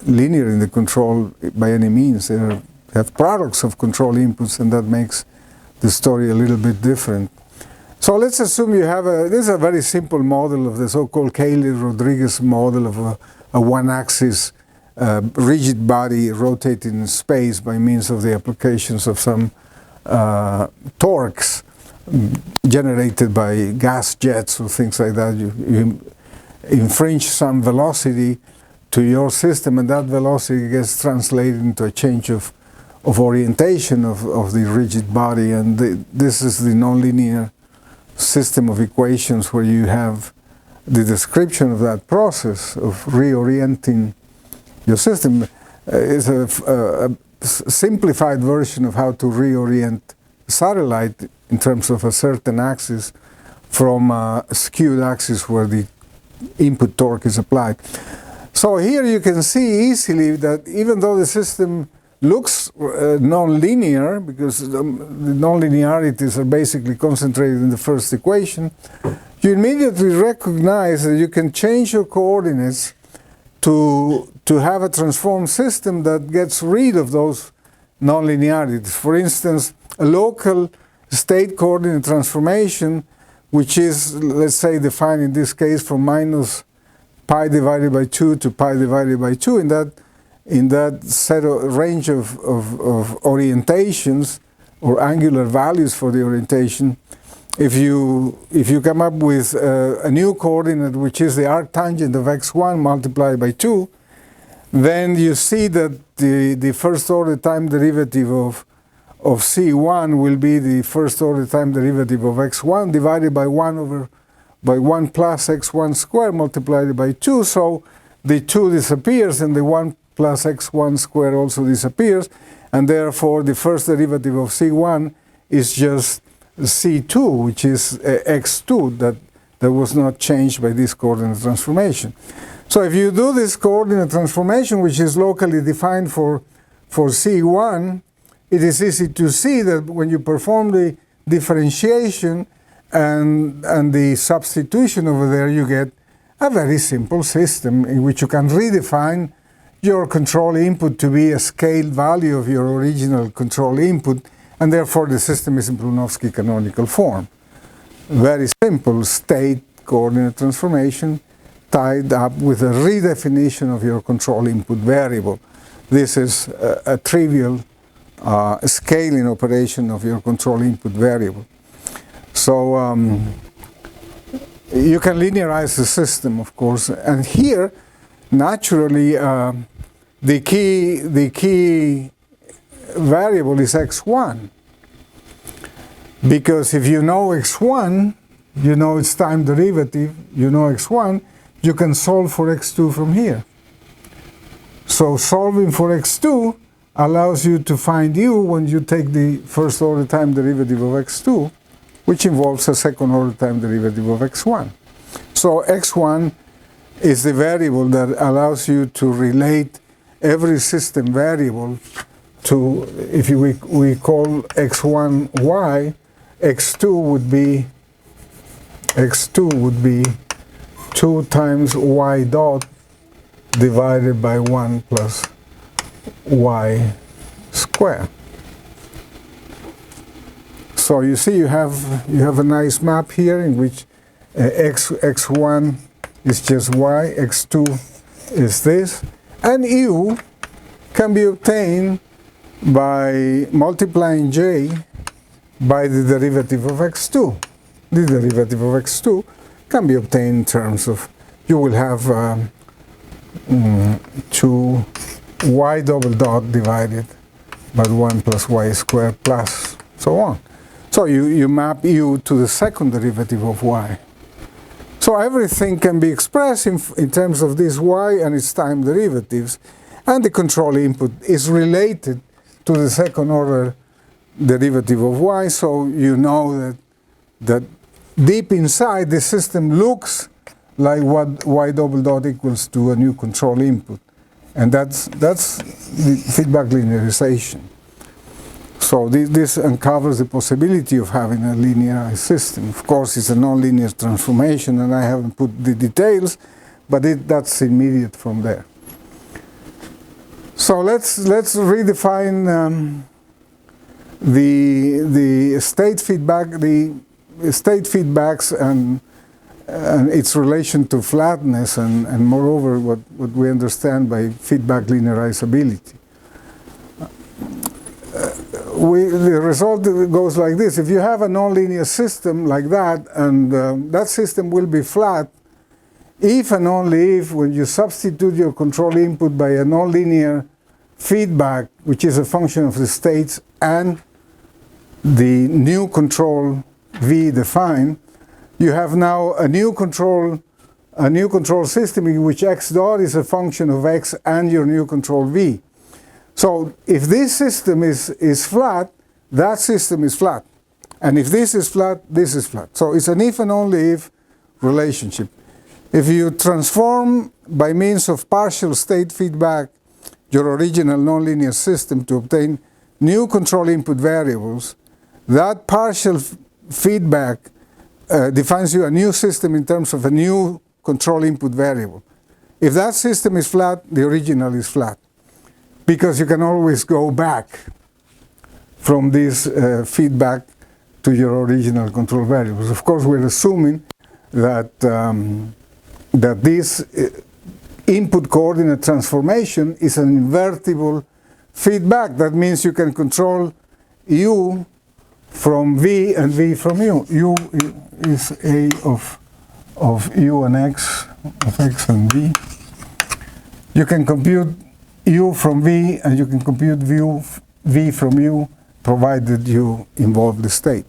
linear in the control by any means. They have products of control inputs, and that makes the story a little bit different. So let's assume you have this is a very simple model of the so-called Cayley-Rodriguez model of a one-axis rigid body rotating in space by means of the applications of some torques generated by gas jets or things like that. You infringe some velocity to your system, and that velocity gets translated into a change of orientation of the rigid body, and this is the nonlinear system of equations where you have the description of that process of reorienting your system. Is a simplified version of how to reorient a satellite in terms of a certain axis from a skewed axis where the input torque is applied. So here you can see easily that even though the system looks nonlinear, because the nonlinearities are basically concentrated in the first equation, you immediately recognize that you can change your coordinates to have a transformed system that gets rid of those nonlinearities. For instance, a local state coordinate transformation, which is, let's say, defined in this case from minus pi divided by 2 to pi divided by 2, in that set of range of orientations or angular values for the orientation, if you come up with a new coordinate which is the arctangent of x1 multiplied by 2, then you see that the first order time derivative of c1 will be the first order time derivative of x1 divided by 1 plus x1 squared multiplied by 2. So the 2 disappears and the 1 plus x1 squared also disappears, and therefore the first derivative of c1 is just c2, which is x2 that was not changed by this coordinate transformation. So if you do this coordinate transformation, which is locally defined for c1, it is easy to see that when you perform the differentiation and the substitution over there, you get a very simple system in which you can redefine your control input to be a scaled value of your original control input, and therefore the system is in Brunovsky canonical form. Very simple state coordinate transformation tied up with a redefinition of your control input variable. This is a trivial scaling operation of your control input variable. So you can linearize the system, of course, and here naturally the key variable is x1, because if you know x1, you know its time derivative, you know x1, you can solve for x2 from here. So solving for x2 allows you to find u when you take the first order time derivative of x2, which involves a second order time derivative of x1. So x1 is the variable that allows you to relate every system variable to, if we call x1 y, x2 would be 2 times y dot divided by 1 plus y squared. So you see you have a nice map here in which x1 is just y, x2 is this, and u can be obtained by multiplying j by the derivative of x2. The derivative of x2 can be obtained in terms of, you will have 2y double dot divided by 1 plus y squared plus so on. So you map u to the second derivative of y. So everything can be expressed in terms of this y and its time derivatives, and the control input is related to the second order derivative of y, so you know that deep inside the system looks like what y double dot equals to a new control input. And that's the feedback linearization. So this uncovers the possibility of having a linearized system. Of course, it's a nonlinear transformation, and I haven't put the details, but that's immediate from there. So let's redefine the state feedback, the state feedbacks, and its relation to flatness, and moreover what we understand by feedback linearizability. The result goes like this. If you have a nonlinear system like that, and that system will be flat if and only if, when you substitute your control input by a nonlinear feedback, which is a function of the states and the new control V defined, you have now a new control system in which x dot is a function of x and your new control V. So if this system is flat, that system is flat. And if this is flat, this is flat. So it's an if and only if relationship. If you transform by means of partial state feedback your original nonlinear system to obtain new control input variables, that partial feedback defines you a new system in terms of a new control input variable. If that system is flat, the original is flat, because you can always go back from this feedback to your original control variables. Of course, we're assuming that that this input coordinate transformation is an invertible feedback. That means you can control u from v and v from u. U is a of u and x, of x and v. You can compute u from v, and you can compute v from u, provided you involve the state.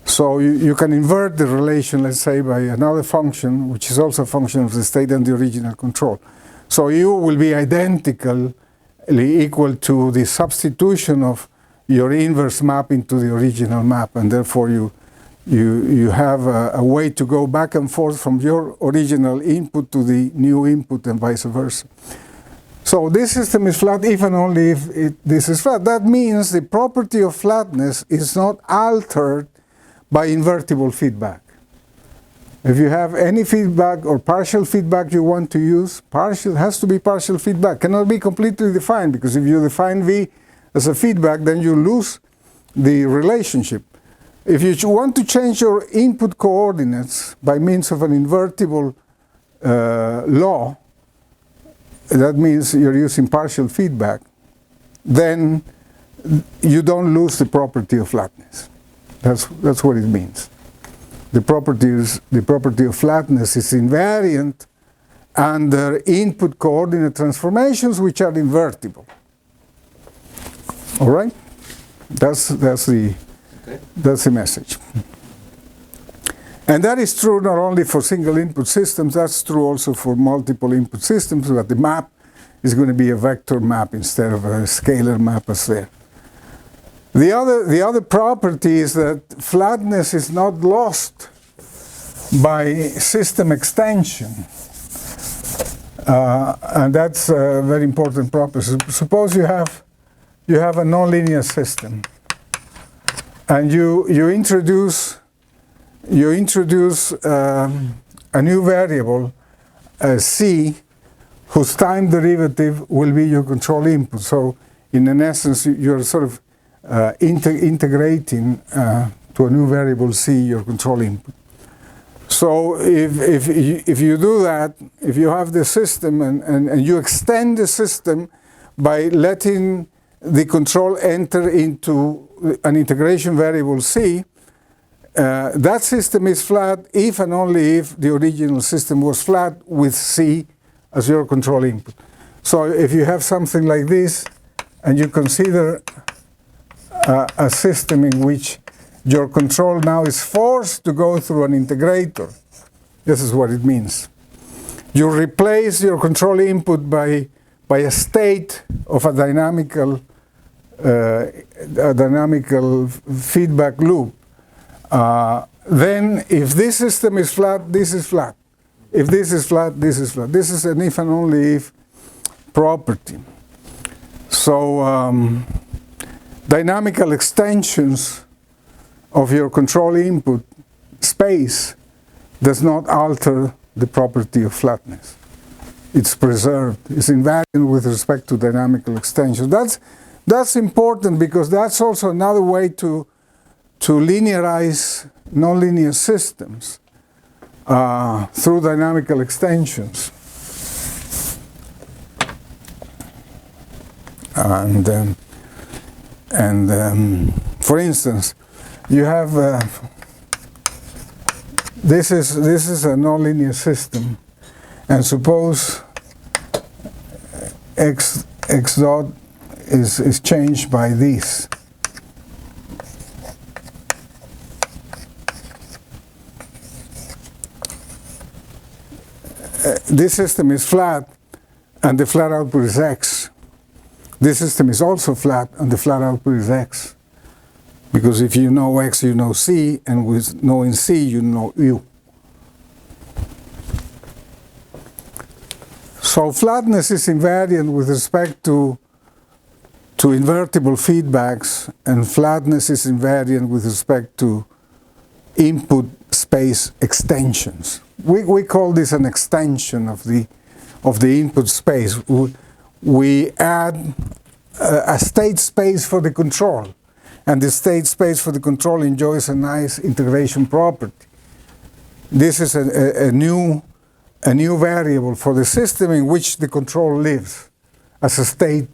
So you can invert the relation, let's say, by another function, which is also a function of the state and the original control. So u will be identically equal to the substitution of your inverse map into the original map, and therefore you have a way to go back and forth from your original input to the new input and vice versa. So this system is flat if and only if this is flat. That means the property of flatness is not altered by invertible feedback. If you have any feedback or partial feedback you want to use, has to be partial feedback. Cannot be completely defined, because if you define V as a feedback, then you lose the relationship. If you want to change your input coordinates by means of an invertible law, that means you're using partial feedback, then you don't lose the property of flatness. That's what it means. The property of flatness is invariant under input coordinate transformations which are invertible. All right? That's the message. And that is true not only for single input systems, that's true also for multiple input systems, but the map is going to be a vector map instead of a scalar map as there. The other property is that flatness is not lost by system extension. And that's a very important property. Suppose you have a nonlinear system, and you introduce a new variable, C, whose time derivative will be your control input. So in an essence, you're sort of integrating to a new variable C your control input. So if you do that, if you have the system and you extend the system by letting the control enter into an integration variable C, that system is flat if and only if the original system was flat with C as your control input. So if you have something like this and you consider a system in which your control now is forced to go through an integrator, this is what it means. You replace your control input by a state of a dynamical feedback loop. Then if this system is flat, this is flat. If this is flat, this is flat. This is an if and only if property. So dynamical extensions of your control input space does not alter the property of flatness. It's preserved. It's invariant with respect to dynamical extension. That's important because that's also another way to linearize nonlinear systems through dynamical extensions. For instance, you have this is a nonlinear system, and suppose x dot is changed by this. This system is flat, and the flat output is x. This system is also flat, and the flat output is x. Because if you know x, you know c, and with knowing c, you know u. So flatness is invariant with respect to invertible feedbacks, and flatness is invariant with respect to input space extensions. We call this an extension of the input space. We add a state space for the control, and the state space for the control enjoys a nice integration property. This is a new variable for the system in which the control lives as a state,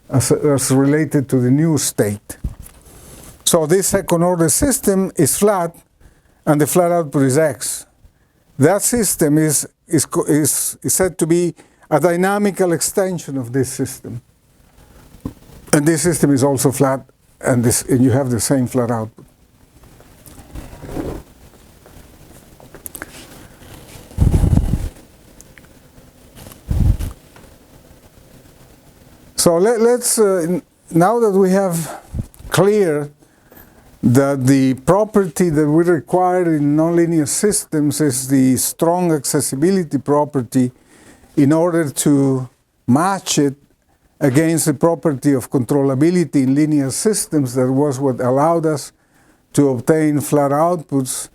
as related to the new state. So this second order system is flat, and the flat output is x. That system is said to be a dynamical extension of this system. And this system is also flat, and you have the same flat output. So let's, now that we have clear that the property that we require in nonlinear systems is the strong accessibility property in order to match it against the property of controllability in linear systems, that was what allowed us to obtain flat outputs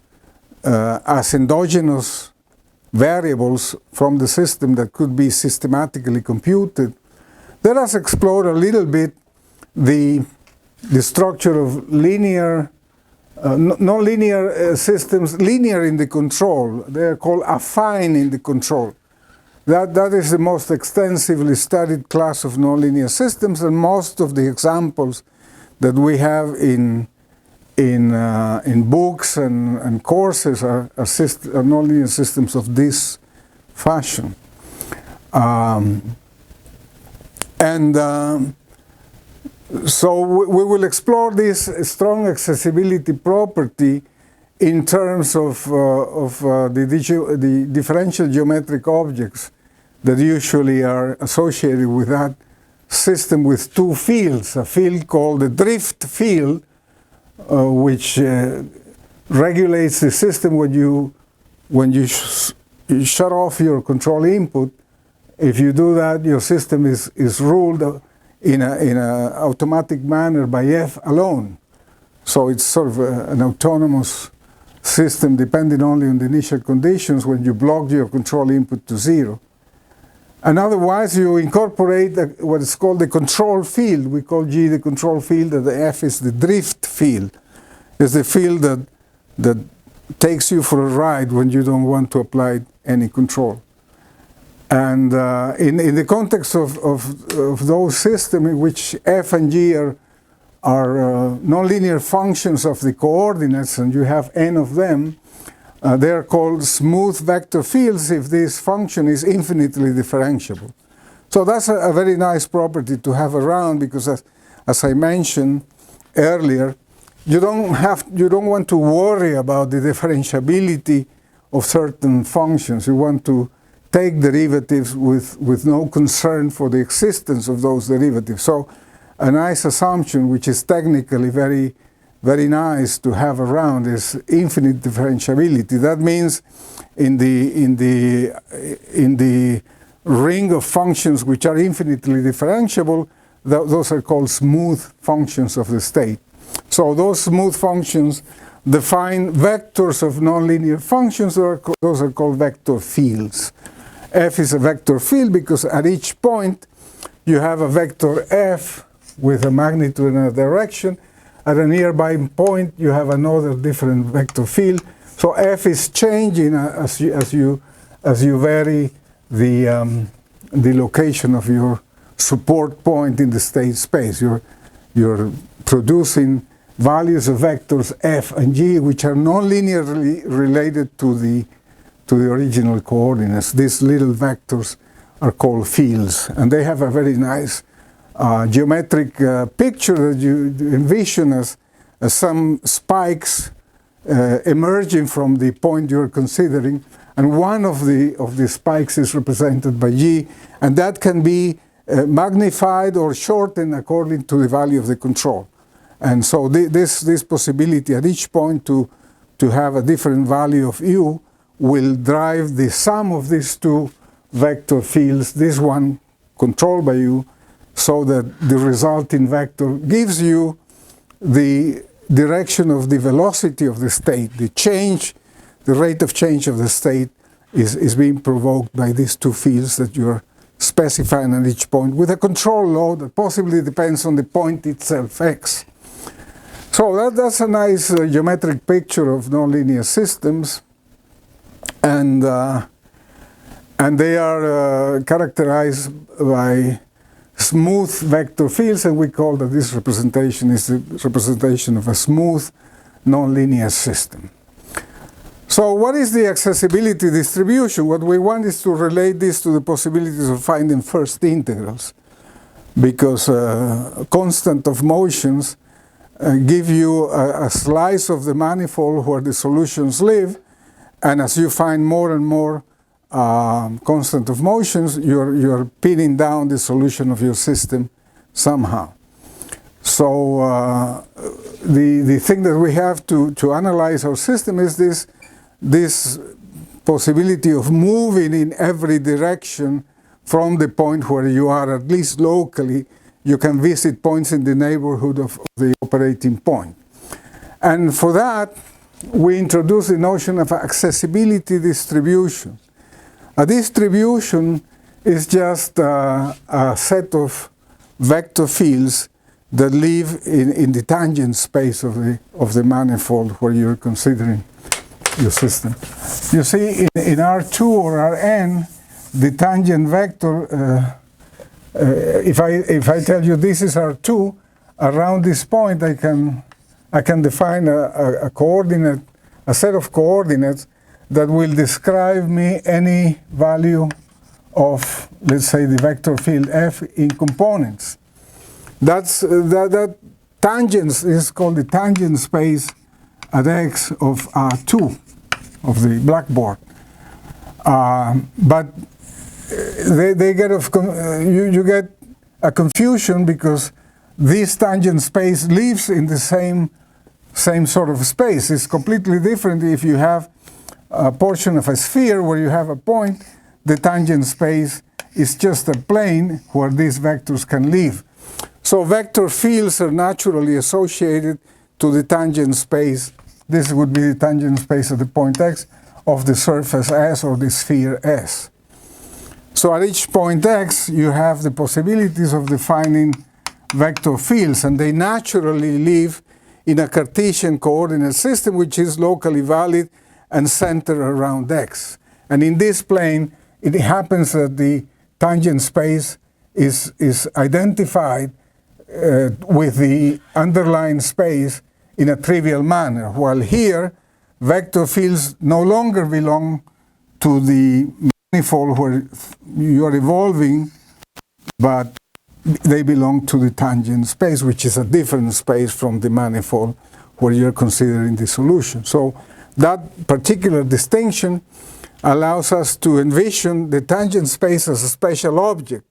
as endogenous variables from the system that could be systematically computed. Let us explore a little bit the structure of linear, nonlinear systems, linear in the control. They are called affine in the control. That is the most extensively studied class of nonlinear systems, and most of the examples that we have in books and courses are nonlinear systems of this fashion. So we will explore this strong accessibility property in terms of the differential geometric objects that usually are associated with that system with two fields. A field called the drift field, which regulates the system when you shut off your control input. If you do that, your system is ruled in an automatic manner by F alone. So it's sort of an autonomous system depending only on the initial conditions when you block your control input to 0. And otherwise, you incorporate what is called the control field. We call G the control field, and the F is the drift field. It's the field that takes you for a ride when you don't want to apply any control. And in the context of those systems in which F and G are nonlinear functions of the coordinates, and you have n of them, they are called smooth vector fields if this function is infinitely differentiable. So that's a very nice property to have around, because as I mentioned earlier, you don't want to worry about the differentiability of certain functions. You want to take derivatives with no concern for the existence of those derivatives. So a nice assumption, which is technically very, very nice to have around, is infinite differentiability. That means in the ring of functions which are infinitely differentiable, those are called smooth functions of the state. So those smooth functions define vectors of nonlinear functions. Those are called vector fields. F is a vector field because at each point you have a vector F with a magnitude and a direction. At a nearby point you have another different vector field. So F is changing as you vary the location of your support point in the state space. You're producing values of vectors F and G which are nonlinearly related to the original coordinates. These little vectors are called fields, and they have a very nice geometric picture that you envision as some spikes emerging from the point you're considering, and one of the spikes is represented by G, and that can be magnified or shortened according to the value of the control. And so this possibility at each point to have a different value of U will drive the sum of these two vector fields, this one controlled by U, so that the resulting vector gives you the direction of the velocity of the state. The rate of change of the state is being provoked by these two fields that you're specifying at each point with a control law that possibly depends on the point itself, x. So that's a nice geometric picture of nonlinear systems, and they are characterized by smooth vector fields, and we call that this representation is the representation of a smooth nonlinear system. So what is the accessibility distribution? What we want is to relate this to the possibilities of finding first integrals, because constant of motions give you a slice of the manifold where the solutions live, and as you find more and more constant of motions, you're pinning down the solution of your system somehow. So the thing that we have to analyze our system is this possibility of moving in every direction from the point where you are, at least locally. You can visit points in the neighborhood of the operating point. And for that, we introduce the notion of accessibility distribution. A distribution is just a set of vector fields that live in the tangent space of the manifold where you're considering your system. You see, in R2 or Rn, the tangent vector, if I tell you this is R2, around this point I can define a coordinate, a set of coordinates that will describe me any value of, let's say, the vector field F in components. That tangent is called the tangent space at X of R2 of the blackboard. But they get you get a confusion because this tangent space lives in the same sort of space. It's completely different if you have a portion of a sphere where you have a point. The tangent space is just a plane where these vectors can live. So vector fields are naturally associated to the tangent space This would be the tangent space of the point x of the surface S or the sphere S. So at each point x, you have the possibilities of defining vector fields, and they naturally live in a Cartesian coordinate system which is locally valid and centered around x. And in this plane, it happens that the tangent space is identified with the underlying space in a trivial manner, while here, vector fields no longer belong to the manifold where you are evolving, but they belong to the tangent space, which is a different space from the manifold where you're considering the solution. So that particular distinction allows us to envision the tangent space as a special object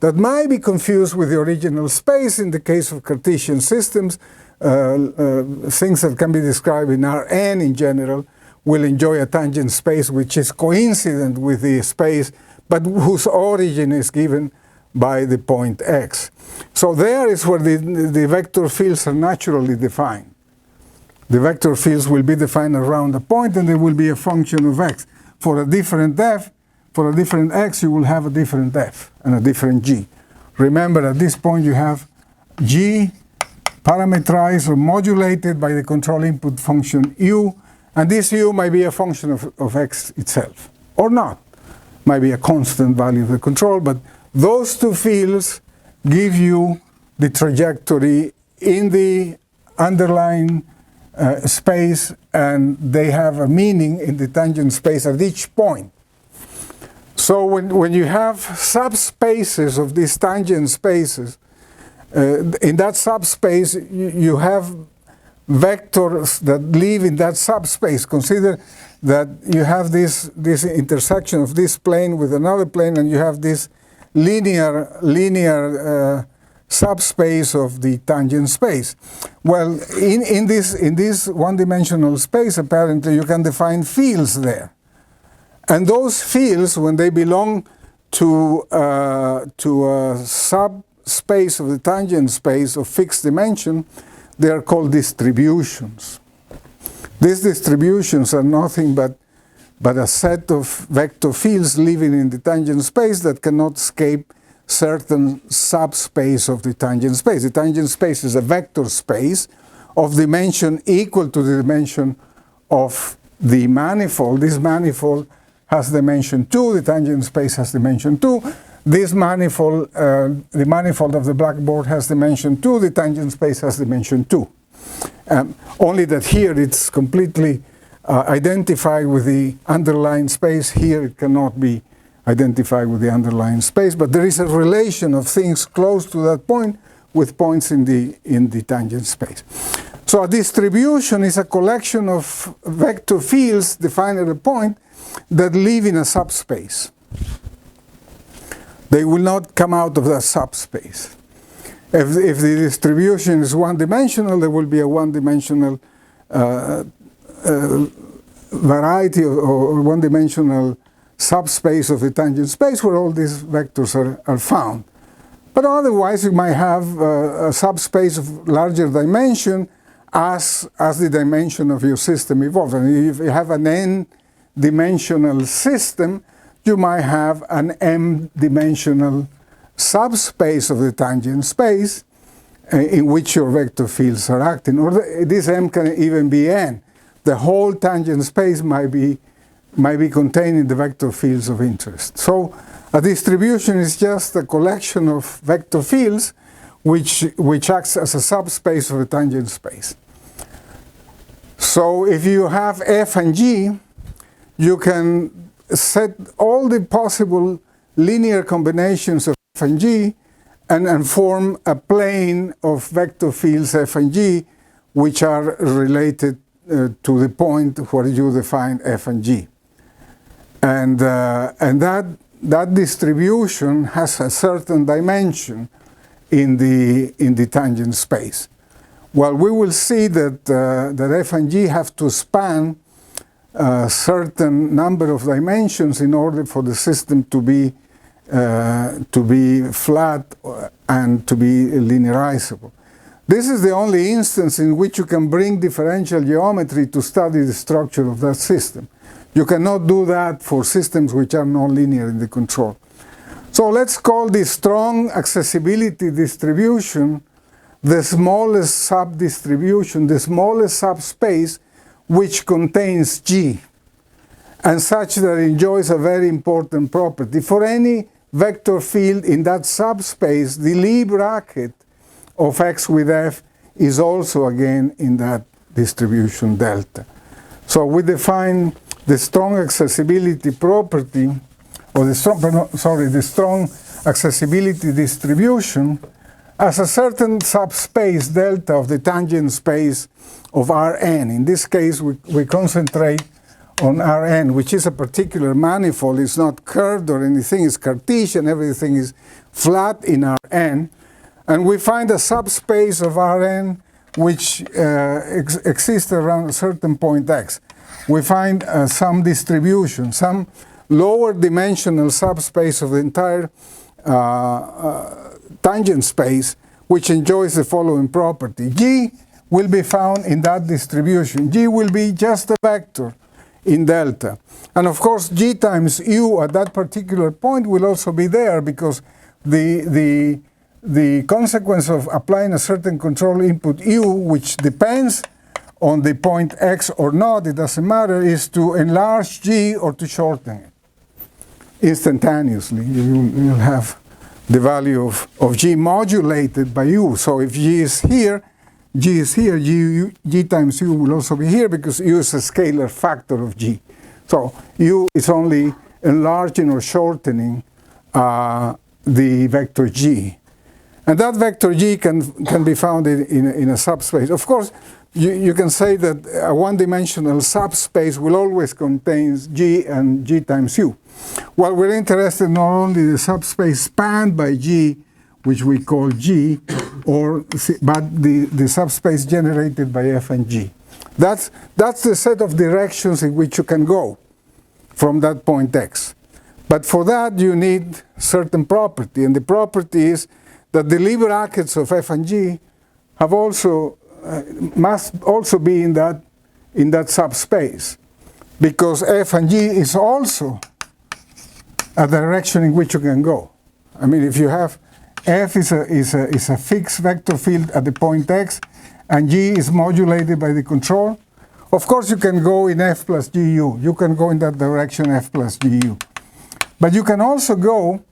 that might be confused with the original space in the case of Cartesian systems. Things that can be described in Rn in general will enjoy a tangent space which is coincident with the space, but whose origin is given by the point x. So there is where the vector fields are naturally defined. The vector fields will be defined around a point, and they will be a function of x. For a different f, for a different x, you will have a different f and a different g. Remember, at this point, you have g parameterized or modulated by the control input function u, and this u might be a function of x itself, or not. Might be a constant value of the control, but those two fields give you the trajectory in the underlying space, and they have a meaning in the tangent space at each point. So when you have subspaces of these tangent spaces, in that subspace you have vectors that live in that subspace. Consider that you have this intersection of this plane with another plane, and you have this linear subspace of the tangent space. Well, in this one-dimensional space, apparently you can define fields there, and those fields, when they belong to a subspace of the tangent space of fixed dimension, they are called distributions. These distributions are nothing but a set of vector fields living in the tangent space that cannot escape certain subspace of the tangent space. The tangent space is a vector space of dimension equal to the dimension of the manifold. This manifold has dimension 2, the tangent space has dimension 2. This manifold, the manifold of the blackboard has dimension 2, the tangent space has dimension 2. Only that here it's completely identified with the underlying space. Here it cannot be identified with the underlying space, but there is a relation of things close to that point with points in the tangent space. So a distribution is a collection of vector fields defined at a point that live in a subspace. They will not come out of that subspace. If the distribution is one-dimensional, there will be a one-dimensional variety or one-dimensional subspace of the tangent space where all these vectors are found. But otherwise, you might have a subspace of larger dimension as the dimension of your system evolves. And if you have an n-dimensional system, you might have an m-dimensional subspace of the tangent space in which your vector fields are acting. Or this m can even be n. The whole tangent space might be contained in the vector fields of interest. So a distribution is just a collection of vector fields which acts as a subspace of a tangent space. So if you have f and g, you can set all the possible linear combinations of f and g and form a plane of vector fields f and g which are related to the point where you define f and g. And that distribution has a certain dimension in the tangent space. Well, we will see that f and g have to span a certain number of dimensions in order for the system to be flat and to be linearizable. This is the only instance in which you can bring differential geometry to study the structure of that system. You cannot do that for systems which are nonlinear in the control. So let's call this strong accessibility distribution the smallest subdistribution, the smallest subspace which contains G, and such that it enjoys a very important property. For any vector field in that subspace, the Lie bracket of X with F is also again in that distribution delta. So we define the strong accessibility property, or the strong accessibility distribution as a certain subspace delta of the tangent space of Rn. In this case, we concentrate on Rn, which is a particular manifold. It's not curved or anything. It's Cartesian. Everything is flat in Rn. And we find a subspace of Rn which exists around a certain point x. We find some distribution, some lower dimensional subspace of the entire tangent space, which enjoys the following property. G will be found in that distribution. G will be just a vector in delta. And of course, G times U at that particular point will also be there, because the consequence of applying a certain control input U, which depends on the point X or not, it doesn't matter, is to enlarge G or to shorten it instantaneously. You'll have the value of G modulated by U. So if G is here, G times U will also be here, because U is a scalar factor of G. So U is only enlarging or shortening the vector G. And that vector G can be found in a subspace. Of course, you can say that a one-dimensional subspace will always contain G and G times U. Well, we're interested not only in the subspace spanned by G, which we call G, but the subspace generated by F and G. That's the set of directions in which you can go from that point X. But for that, you need certain property, and the property is that the Lie brackets of F and G have also must also be in that subspace, because F and G is also a direction in which you can go. I mean, if you have F is a fixed vector field at the point X, and G is modulated by the control, of course you can go in F plus GU. You can go in that direction, F plus GU. But you can also go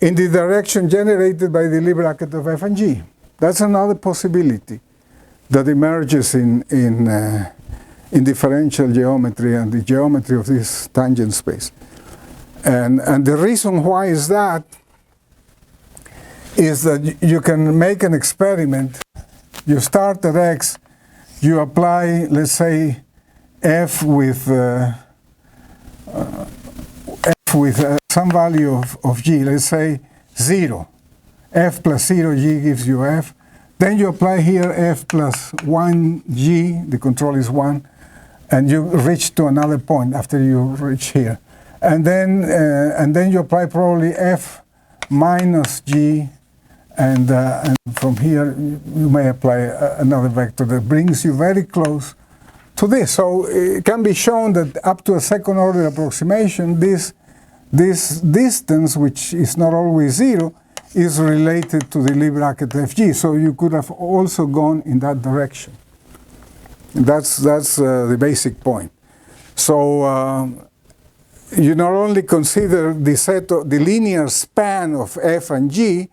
in the direction generated by the Lie bracket of F and G. That's another possibility that emerges in differential geometry and the geometry of this tangent space. And the reason why is that you can make an experiment. You start at X, you apply, let's say, F with some value of G, let's say 0. F plus 0 G gives you F. Then you apply here F plus 1 G, the control is 1, and you reach to another point after you reach here. And then you apply probably F minus G, and from here you may apply another vector that brings you very close to this. So it can be shown that up to a second order approximation, this distance, which is not always 0, is related to the Lie bracket FG. So you could have also gone in that direction. That's the basic point. So you not only consider the set of the linear span of F and G,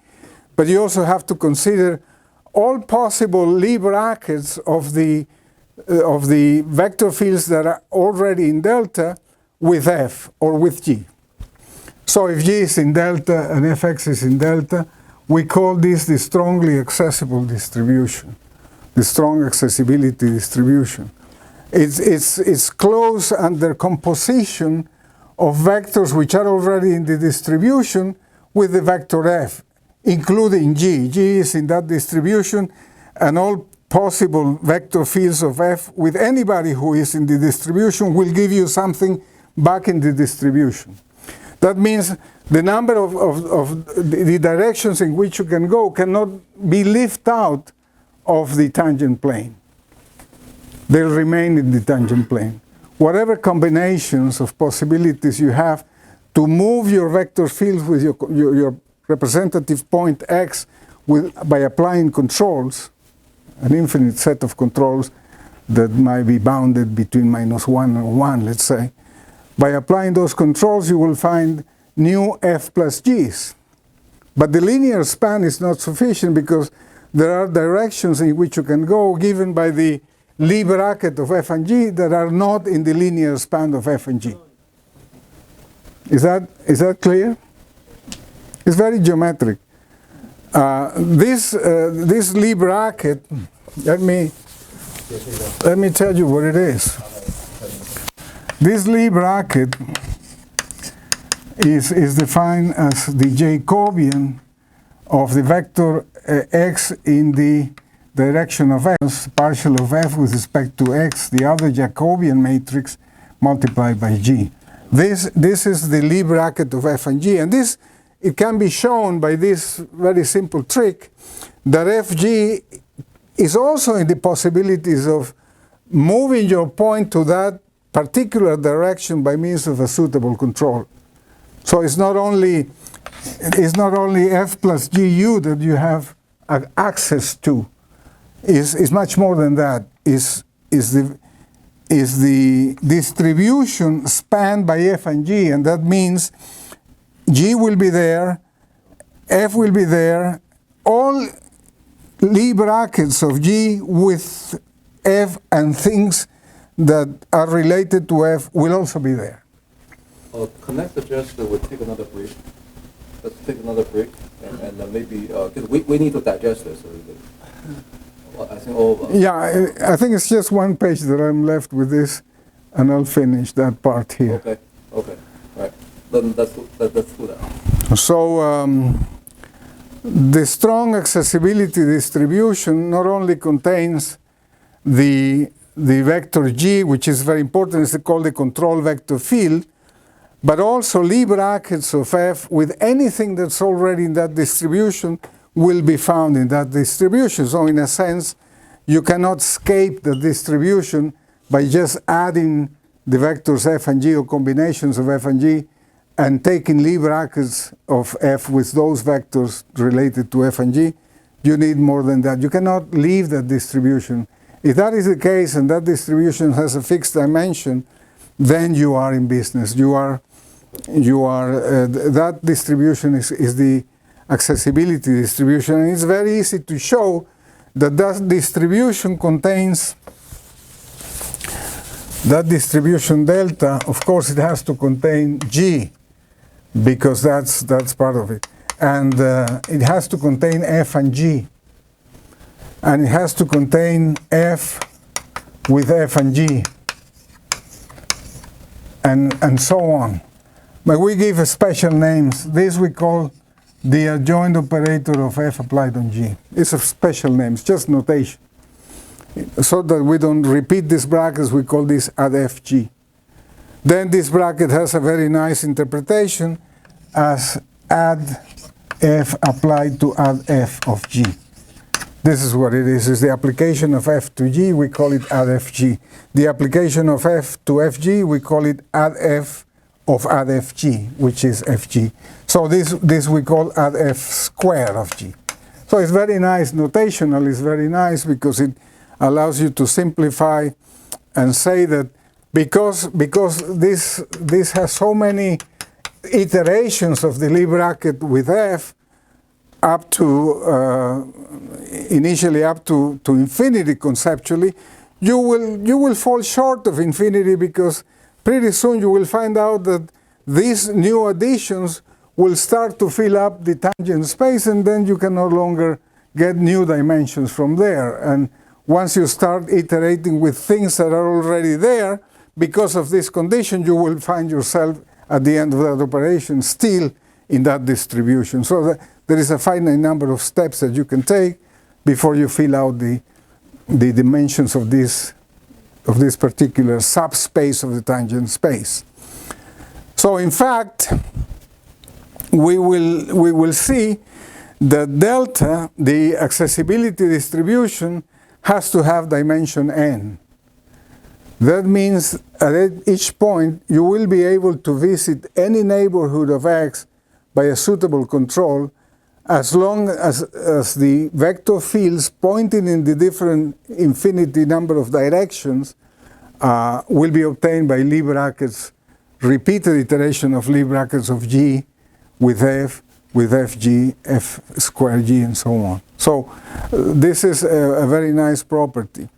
but you also have to consider all possible Lie brackets of the vector fields that are already in delta with F or with G. So if G is in delta and Fx is in delta, we call this the strongly accessible distribution, the strong accessibility distribution. It's close under composition of vectors which are already in the distribution with the vector F, including G. G is in that distribution, and all possible vector fields of F with anybody who is in the distribution will give you something back in the distribution. That means the number of the directions in which you can go cannot be left out of the tangent plane. They'll remain in the tangent plane. Whatever combinations of possibilities you have to move your vector field with your representative point x by applying controls, an infinite set of controls that might be bounded between -1 and 1, let's say. By applying those controls, you will find new f plus g's. But the linear span is not sufficient because there are directions in which you can go given by the Lie bracket of f and g that are not in the linear span of f and g. Is that clear? It's very geometric. This Lie bracket, let me tell you what it is. This Lie bracket is defined as the Jacobian of the vector x in the direction of x, partial of f with respect to x, the other Jacobian matrix multiplied by g. This is the Lie bracket of f and g, and it can be shown by this very simple trick that fg is also in the possibilities of moving your point to that particular direction by means of a suitable control. So it's not only f plus gu that you have access to. Is much more than that. Is the distribution spanned by f and g, and that means g will be there, f will be there, all Lie brackets of g with f and things that are related to f will also be there. Connect suggested we take another break. Let's take another break, and then maybe we need to digest this a little bit. I think yeah, I think it's just one page that I'm left with this, and I'll finish that part here. Okay. Right. Then let's do that. So the strong accessibility distribution not only contains the vector g, which is very important, it's called the control vector field, but also Lie brackets of f with anything that's already in that distribution will be found in that distribution. So in a sense, you cannot escape the distribution by just adding the vectors f and g or combinations of f and g and taking Lie brackets of f with those vectors related to f and g. You need more than that. You cannot leave that distribution. If that is the case and that distribution has a fixed dimension, then you are in business. That distribution is the accessibility distribution, and it's very easy to show that distribution contains that distribution delta. Of course, it has to contain g because that's part of it, and it has to contain f and g, and it has to contain f with f and g, and so on. But we give special names. This we call the adjoint operator of f applied on g. It's a special name, it's just notation. So that we don't repeat these brackets, we call this add fg. Then this bracket has a very nice interpretation as add f applied to add f of g. This is what it is. It's the application of f to g, we call it add fg. The application of f to fg, we call it add f of add fg, which is fg. So this we call add f square of g. So it's very nice, notational is very nice because it allows you to simplify and say that because this has so many iterations of the Lie bracket with f up to initially up to infinity conceptually, you will fall short of infinity because pretty soon you will find out that these new additions will start to fill up the tangent space, and then you can no longer get new dimensions from there. And once you start iterating with things that are already there, because of this condition, you will find yourself at the end of that operation still in that distribution. So there is a finite number of steps that you can take before you fill out the dimensions of this particular subspace of the tangent space. So in fact, we will see the delta, the accessibility distribution, has to have dimension n. That means at each point you will be able to visit any neighborhood of x by a suitable control as long as the vector fields pointing in the different infinity number of directions will be obtained by Lie brackets, repeated iteration of Lie brackets of g with f, with fg, f square g, and so on. So this is a very nice property.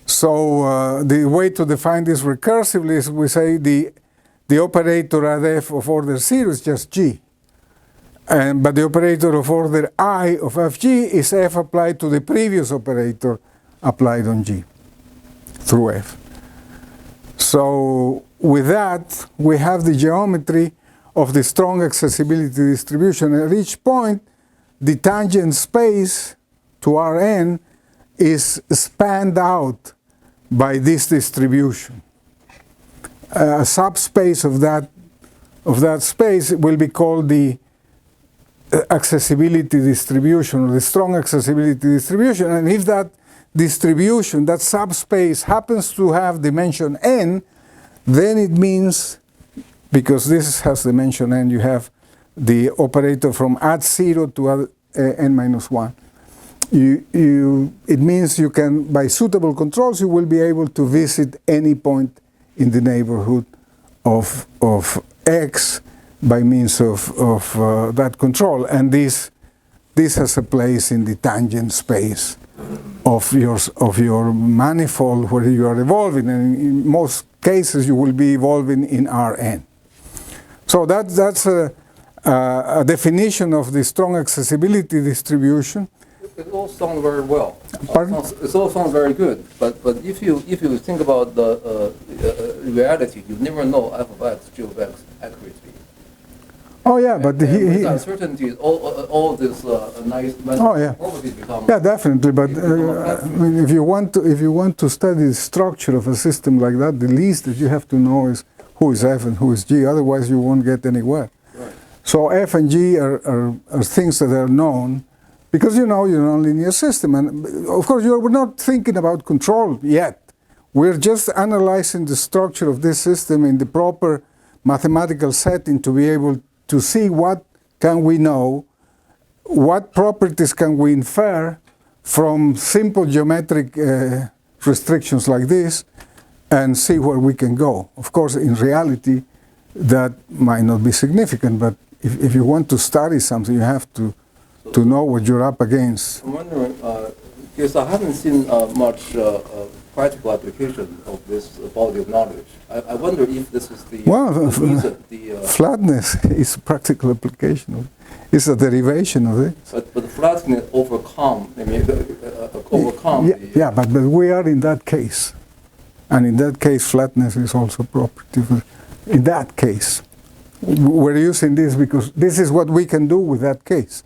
So the way to define this recursively is we say the operator at f of order 0 is just g. But the operator of order I of fg is f applied to the previous operator applied on g through f. So with that, we have the geometry of the strong accessibility distribution. At each point, the tangent space to Rn is spanned out by this distribution. A subspace of that space will be called the accessibility distribution, or the strong accessibility distribution. And if that distribution, that subspace, happens to have dimension n, then it means, because this has dimension n, you have the operator from at 0 to n minus 1. It means you can, by suitable controls, you will be able to visit any point in the neighborhood of x by means of that control. And this has a place in the tangent space of your manifold where you are evolving. And in most cases, you will be evolving in Rn. So that's a definition of the strong accessibility distribution. It all sounds very well. Pardon? It all sounds very good. But if you think about the reality, you never know f of x, g of x accurately. Oh yeah, but with uncertainty, all this nice properties become. Yeah, definitely. But I mean, if you want to study the structure of a system like that, the least that you have to know is who is f and who is g. Otherwise, you won't get anywhere. Right. So f and g are things that are known, because you know your nonlinear system, and of course we're not thinking about control yet. We're just analyzing the structure of this system in the proper mathematical setting to be able to see what can we know, what properties can we infer from simple geometric restrictions like this, and see where we can go. Of course, in reality, that might not be significant, but if you want to study something, you have to know what you're up against. I'm wondering, because I haven't seen much practical application of this body of knowledge. I wonder if this is the reason. Flatness is a practical application of it. It's a derivation of it. But the flatness overcome. Yeah, but we are in that case, and in that case, flatness is also property. In that case, we're using this because this is what we can do with that case,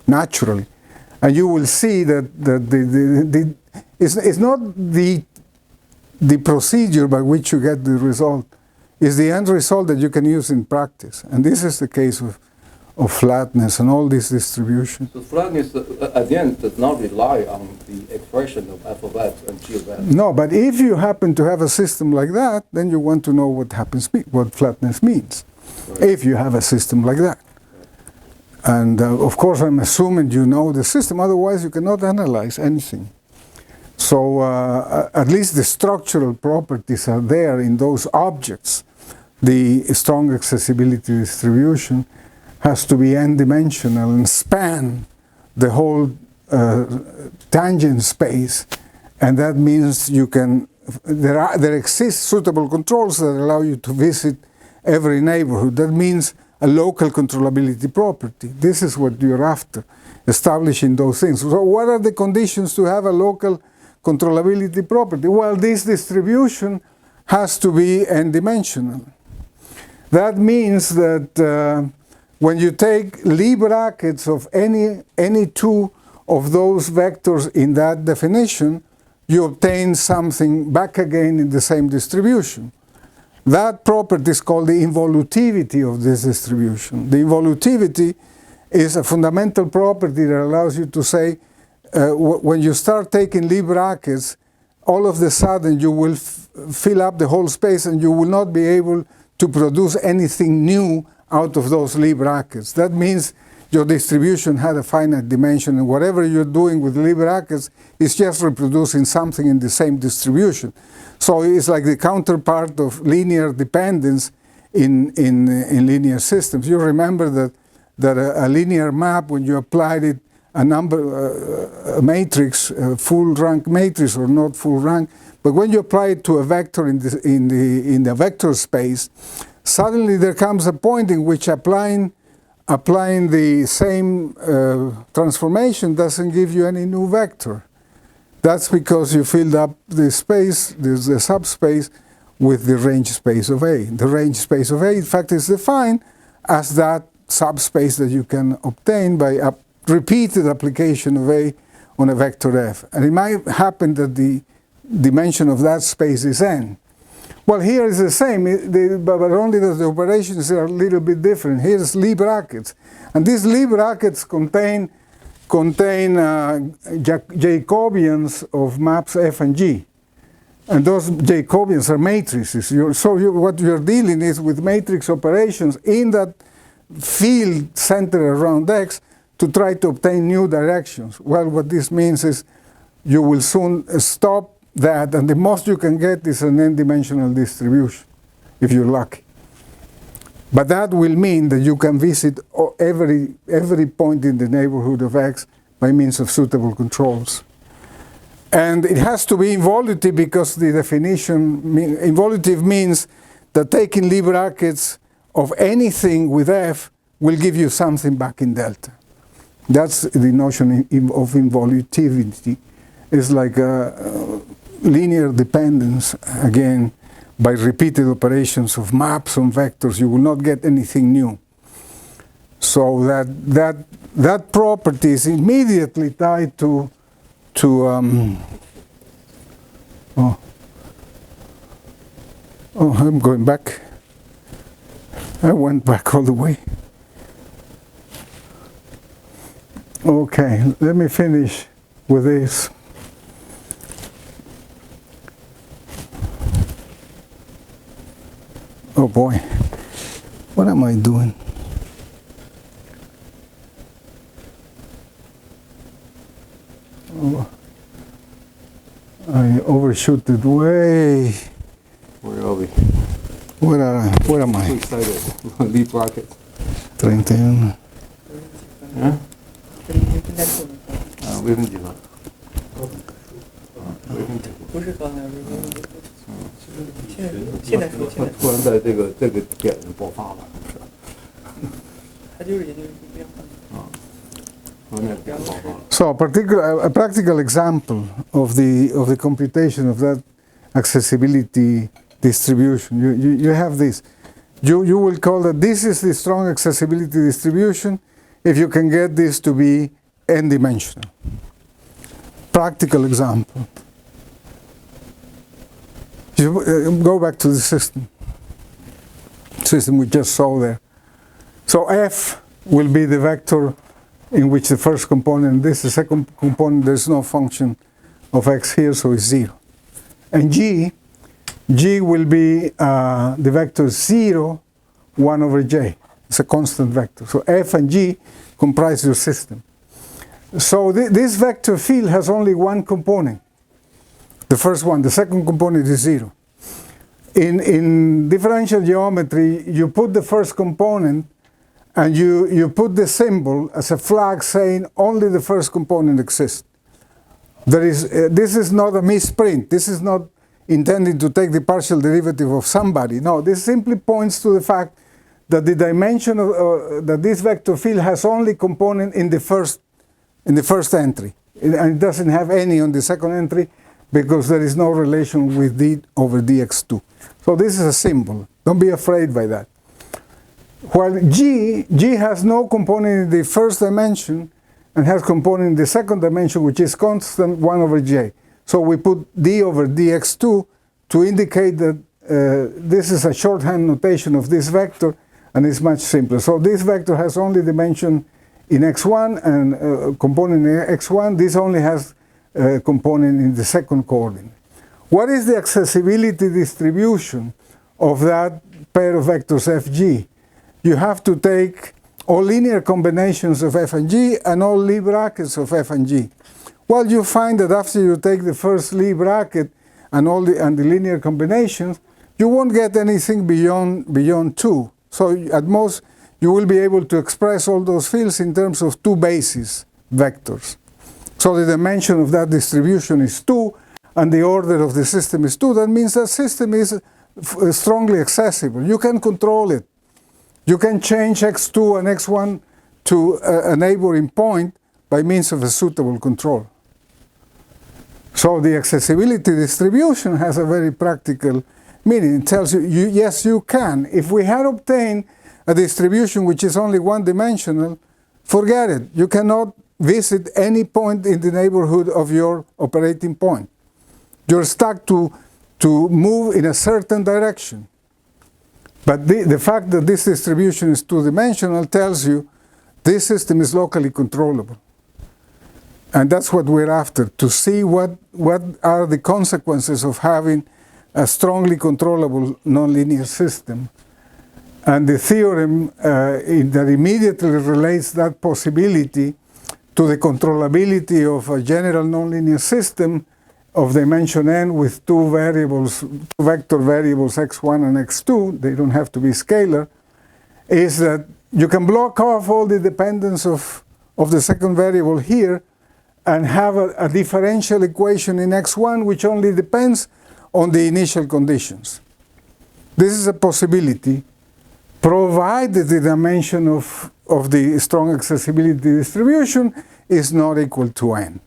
naturally, and you will see that it's not the procedure by which you get the result, it's the end result that you can use in practice. And this is the case of flatness and all these distributions. So flatness, at the end, does not rely on the expression of f of x and g of x. No, but if you happen to have a system like that, then you want to know what flatness means, right, if you have a system like that. And of course, I'm assuming you know the system, otherwise you cannot analyze anything. So at least the structural properties are there in those objects. The strong accessibility distribution has to be n-dimensional and span the whole tangent space, and that means you can. There exist suitable controls that allow you to visit every neighborhood. That means a local controllability property. This is what you're after, establishing those things. So what are the conditions to have a local controllability property? Well, this distribution has to be n-dimensional. That means that when you take Lie brackets of any two of those vectors in that definition, you obtain something back again in the same distribution. That property is called the involutivity of this distribution. The involutivity is a fundamental property that allows you to say, when you start taking Lie brackets, all of a sudden you will fill up the whole space and you will not be able to produce anything new out of those Lie brackets. That means your distribution had a finite dimension, and whatever you're doing with Lie brackets is just reproducing something in the same distribution. So it's like the counterpart of linear dependence in linear systems. You remember that a linear map, when you applied it a matrix, a full rank matrix or not full rank, but when you apply it to a vector in the vector space, suddenly there comes a point in which applying the same transformation doesn't give you any new vector. That's because you filled up the space, the subspace, with the range space of A. The range space of A, in fact, is defined as that subspace that you can obtain by a repeated application of A on a vector F. And it might happen that the dimension of that space is N. Well, here is the same, but only that the operations are a little bit different. Here's Lie brackets. And these Lie brackets contain Jacobians of maps F and G. And those Jacobians are matrices. What you're dealing is with matrix operations in that field centered around X to try to obtain new directions. Well, what this means is you will soon stop that, and the most you can get is an n-dimensional distribution, if you're lucky. But that will mean that you can visit every point in the neighborhood of X by means of suitable controls. And it has to be involutive because the definition, involutive means that taking Lie brackets of anything with F will give you something back in delta. That's the notion of involutivity. It's like a linear dependence, again, by repeated operations of maps on vectors. You will not get anything new. So that property is immediately tied to I'm going back. I went back all the way. Okay, let me finish with this. Oh boy, what am I doing? Oh, I overshoot it way. Where are we? Where am I? Excited. Lie brackets. 31. Yeah? 微分几何。微分几何。不是刚才微分几何。现在说。他突然在这个点上爆发了，是不是？他就是研究变化。So a practical example of the computation of that accessibility distribution. You have this. You will call that this is the strong accessibility distribution if you can get this to be n-dimensional. Practical example. You go back to the system we just saw there. So F will be the vector in which the first component, this is the second component, there's no function of X here, so it's 0. And G will be the vector 0, 1 over J. It's a constant vector. So F and G comprise your system. So this vector field has only one component. The first one. The second component is 0. In differential geometry, you put the first component and you put the symbol as a flag saying only the first component exists. This is not a misprint. This is not intended to take the partial derivative of somebody. No, this simply points to the fact that the dimension of that this vector field has only component in the first entry, and it doesn't have any on the second entry because there is no relation with d over dx2. So this is a symbol. Don't be afraid by that. While G has no component in the first dimension and has component in the second dimension, which is constant 1 over J. So we put d over dx2 to indicate that this is a shorthand notation of this vector, and it's much simpler. So this vector has only dimension in x1 and a component in x1. This only has a component in the second coordinate. What is the accessibility distribution of that pair of vectors fg? You have to take all linear combinations of f and g and all Lie brackets of f and g. Well, you find that after you take the first Lie bracket and all the linear combinations, you won't get anything beyond 2. So at most, you will be able to express all those fields in terms of 2 basis vectors. So the dimension of that distribution is 2, and the order of the system is 2. That means that system is strongly accessible. You can control it. You can change x2 and x1 to a neighboring point by means of a suitable control. So the accessibility distribution has a very practical meaning. It tells you, yes, you can. If we had obtained a distribution which is only one-dimensional, forget it. You cannot visit any point in the neighborhood of your operating point. You're stuck to move in a certain direction. But the fact that this distribution is two-dimensional tells you this system is locally controllable. And that's what we're after, to see what are the consequences of having a strongly controllable nonlinear system. And the theorem that immediately relates that possibility to the controllability of a general nonlinear system of dimension n with two vector variables x1 and x2, they don't have to be scalar, is that you can block off all the dependence of the second variable here and have a differential equation in x1 which only depends on the initial conditions. This is a possibility, provided the dimension of the strong accessibility distribution is not equal to n.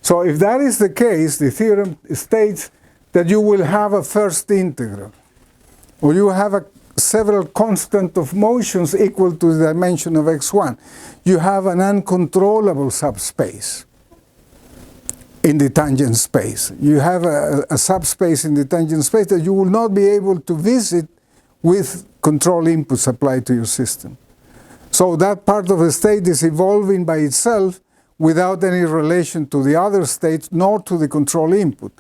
So if that is the case, the theorem states that you will have a first integral, or you have several constant of motions equal to the dimension of x1. You have an uncontrollable subspace in the tangent space. You have a subspace in the tangent space that you will not be able to visit with control inputs applied to your system. So that part of the state is evolving by itself without any relation to the other states, nor to the control input.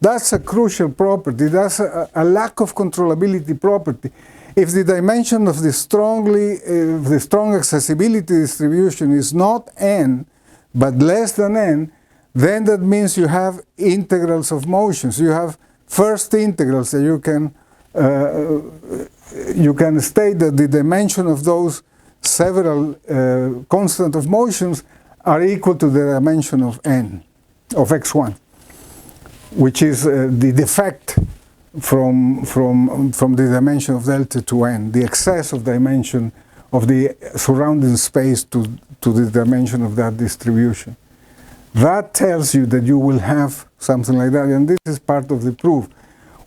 That's a crucial property. That's a lack of controllability property. If the dimension of the strong accessibility distribution is not n, but less than n, then that means you have integrals of motions. You have first integrals that you can state that the dimension of those several constant of motions are equal to the dimension of n, of x1, which is the defect from the dimension of delta to n, the excess of dimension of the surrounding space to the dimension of that distribution. That tells you that you will have something like that, and this is part of the proof.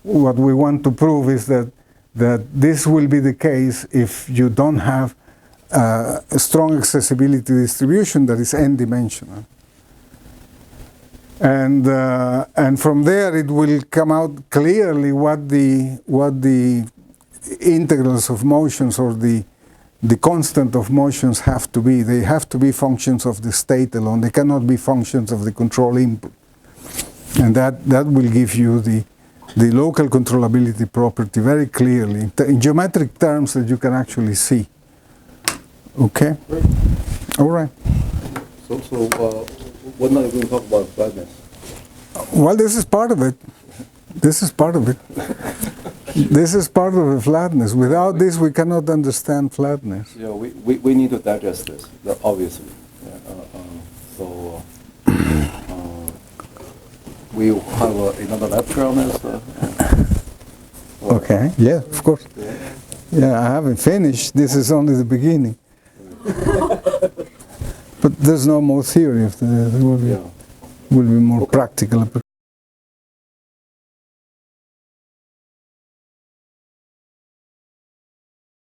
What we want to prove is that this will be the case if you don't have a strong accessibility distribution that is n-dimensional. And from there it will come out clearly what the integrals of motions or the constant of motions have to be. They have to be functions of the state alone. They cannot be functions of the control input. And that will give you the local controllability property very clearly in geometric terms that you can actually see. Okay? Great. All right. So when are you going to talk about flatness? Well, this is part of it. This is part of it. This is part of the flatness. Without this, we cannot understand flatness. Yeah, we need to digest this, obviously. We'll have another lecture on this. Okay, yeah, of course. Yeah, I haven't finished. This is only the beginning. But there's no more theory. There will be more practical.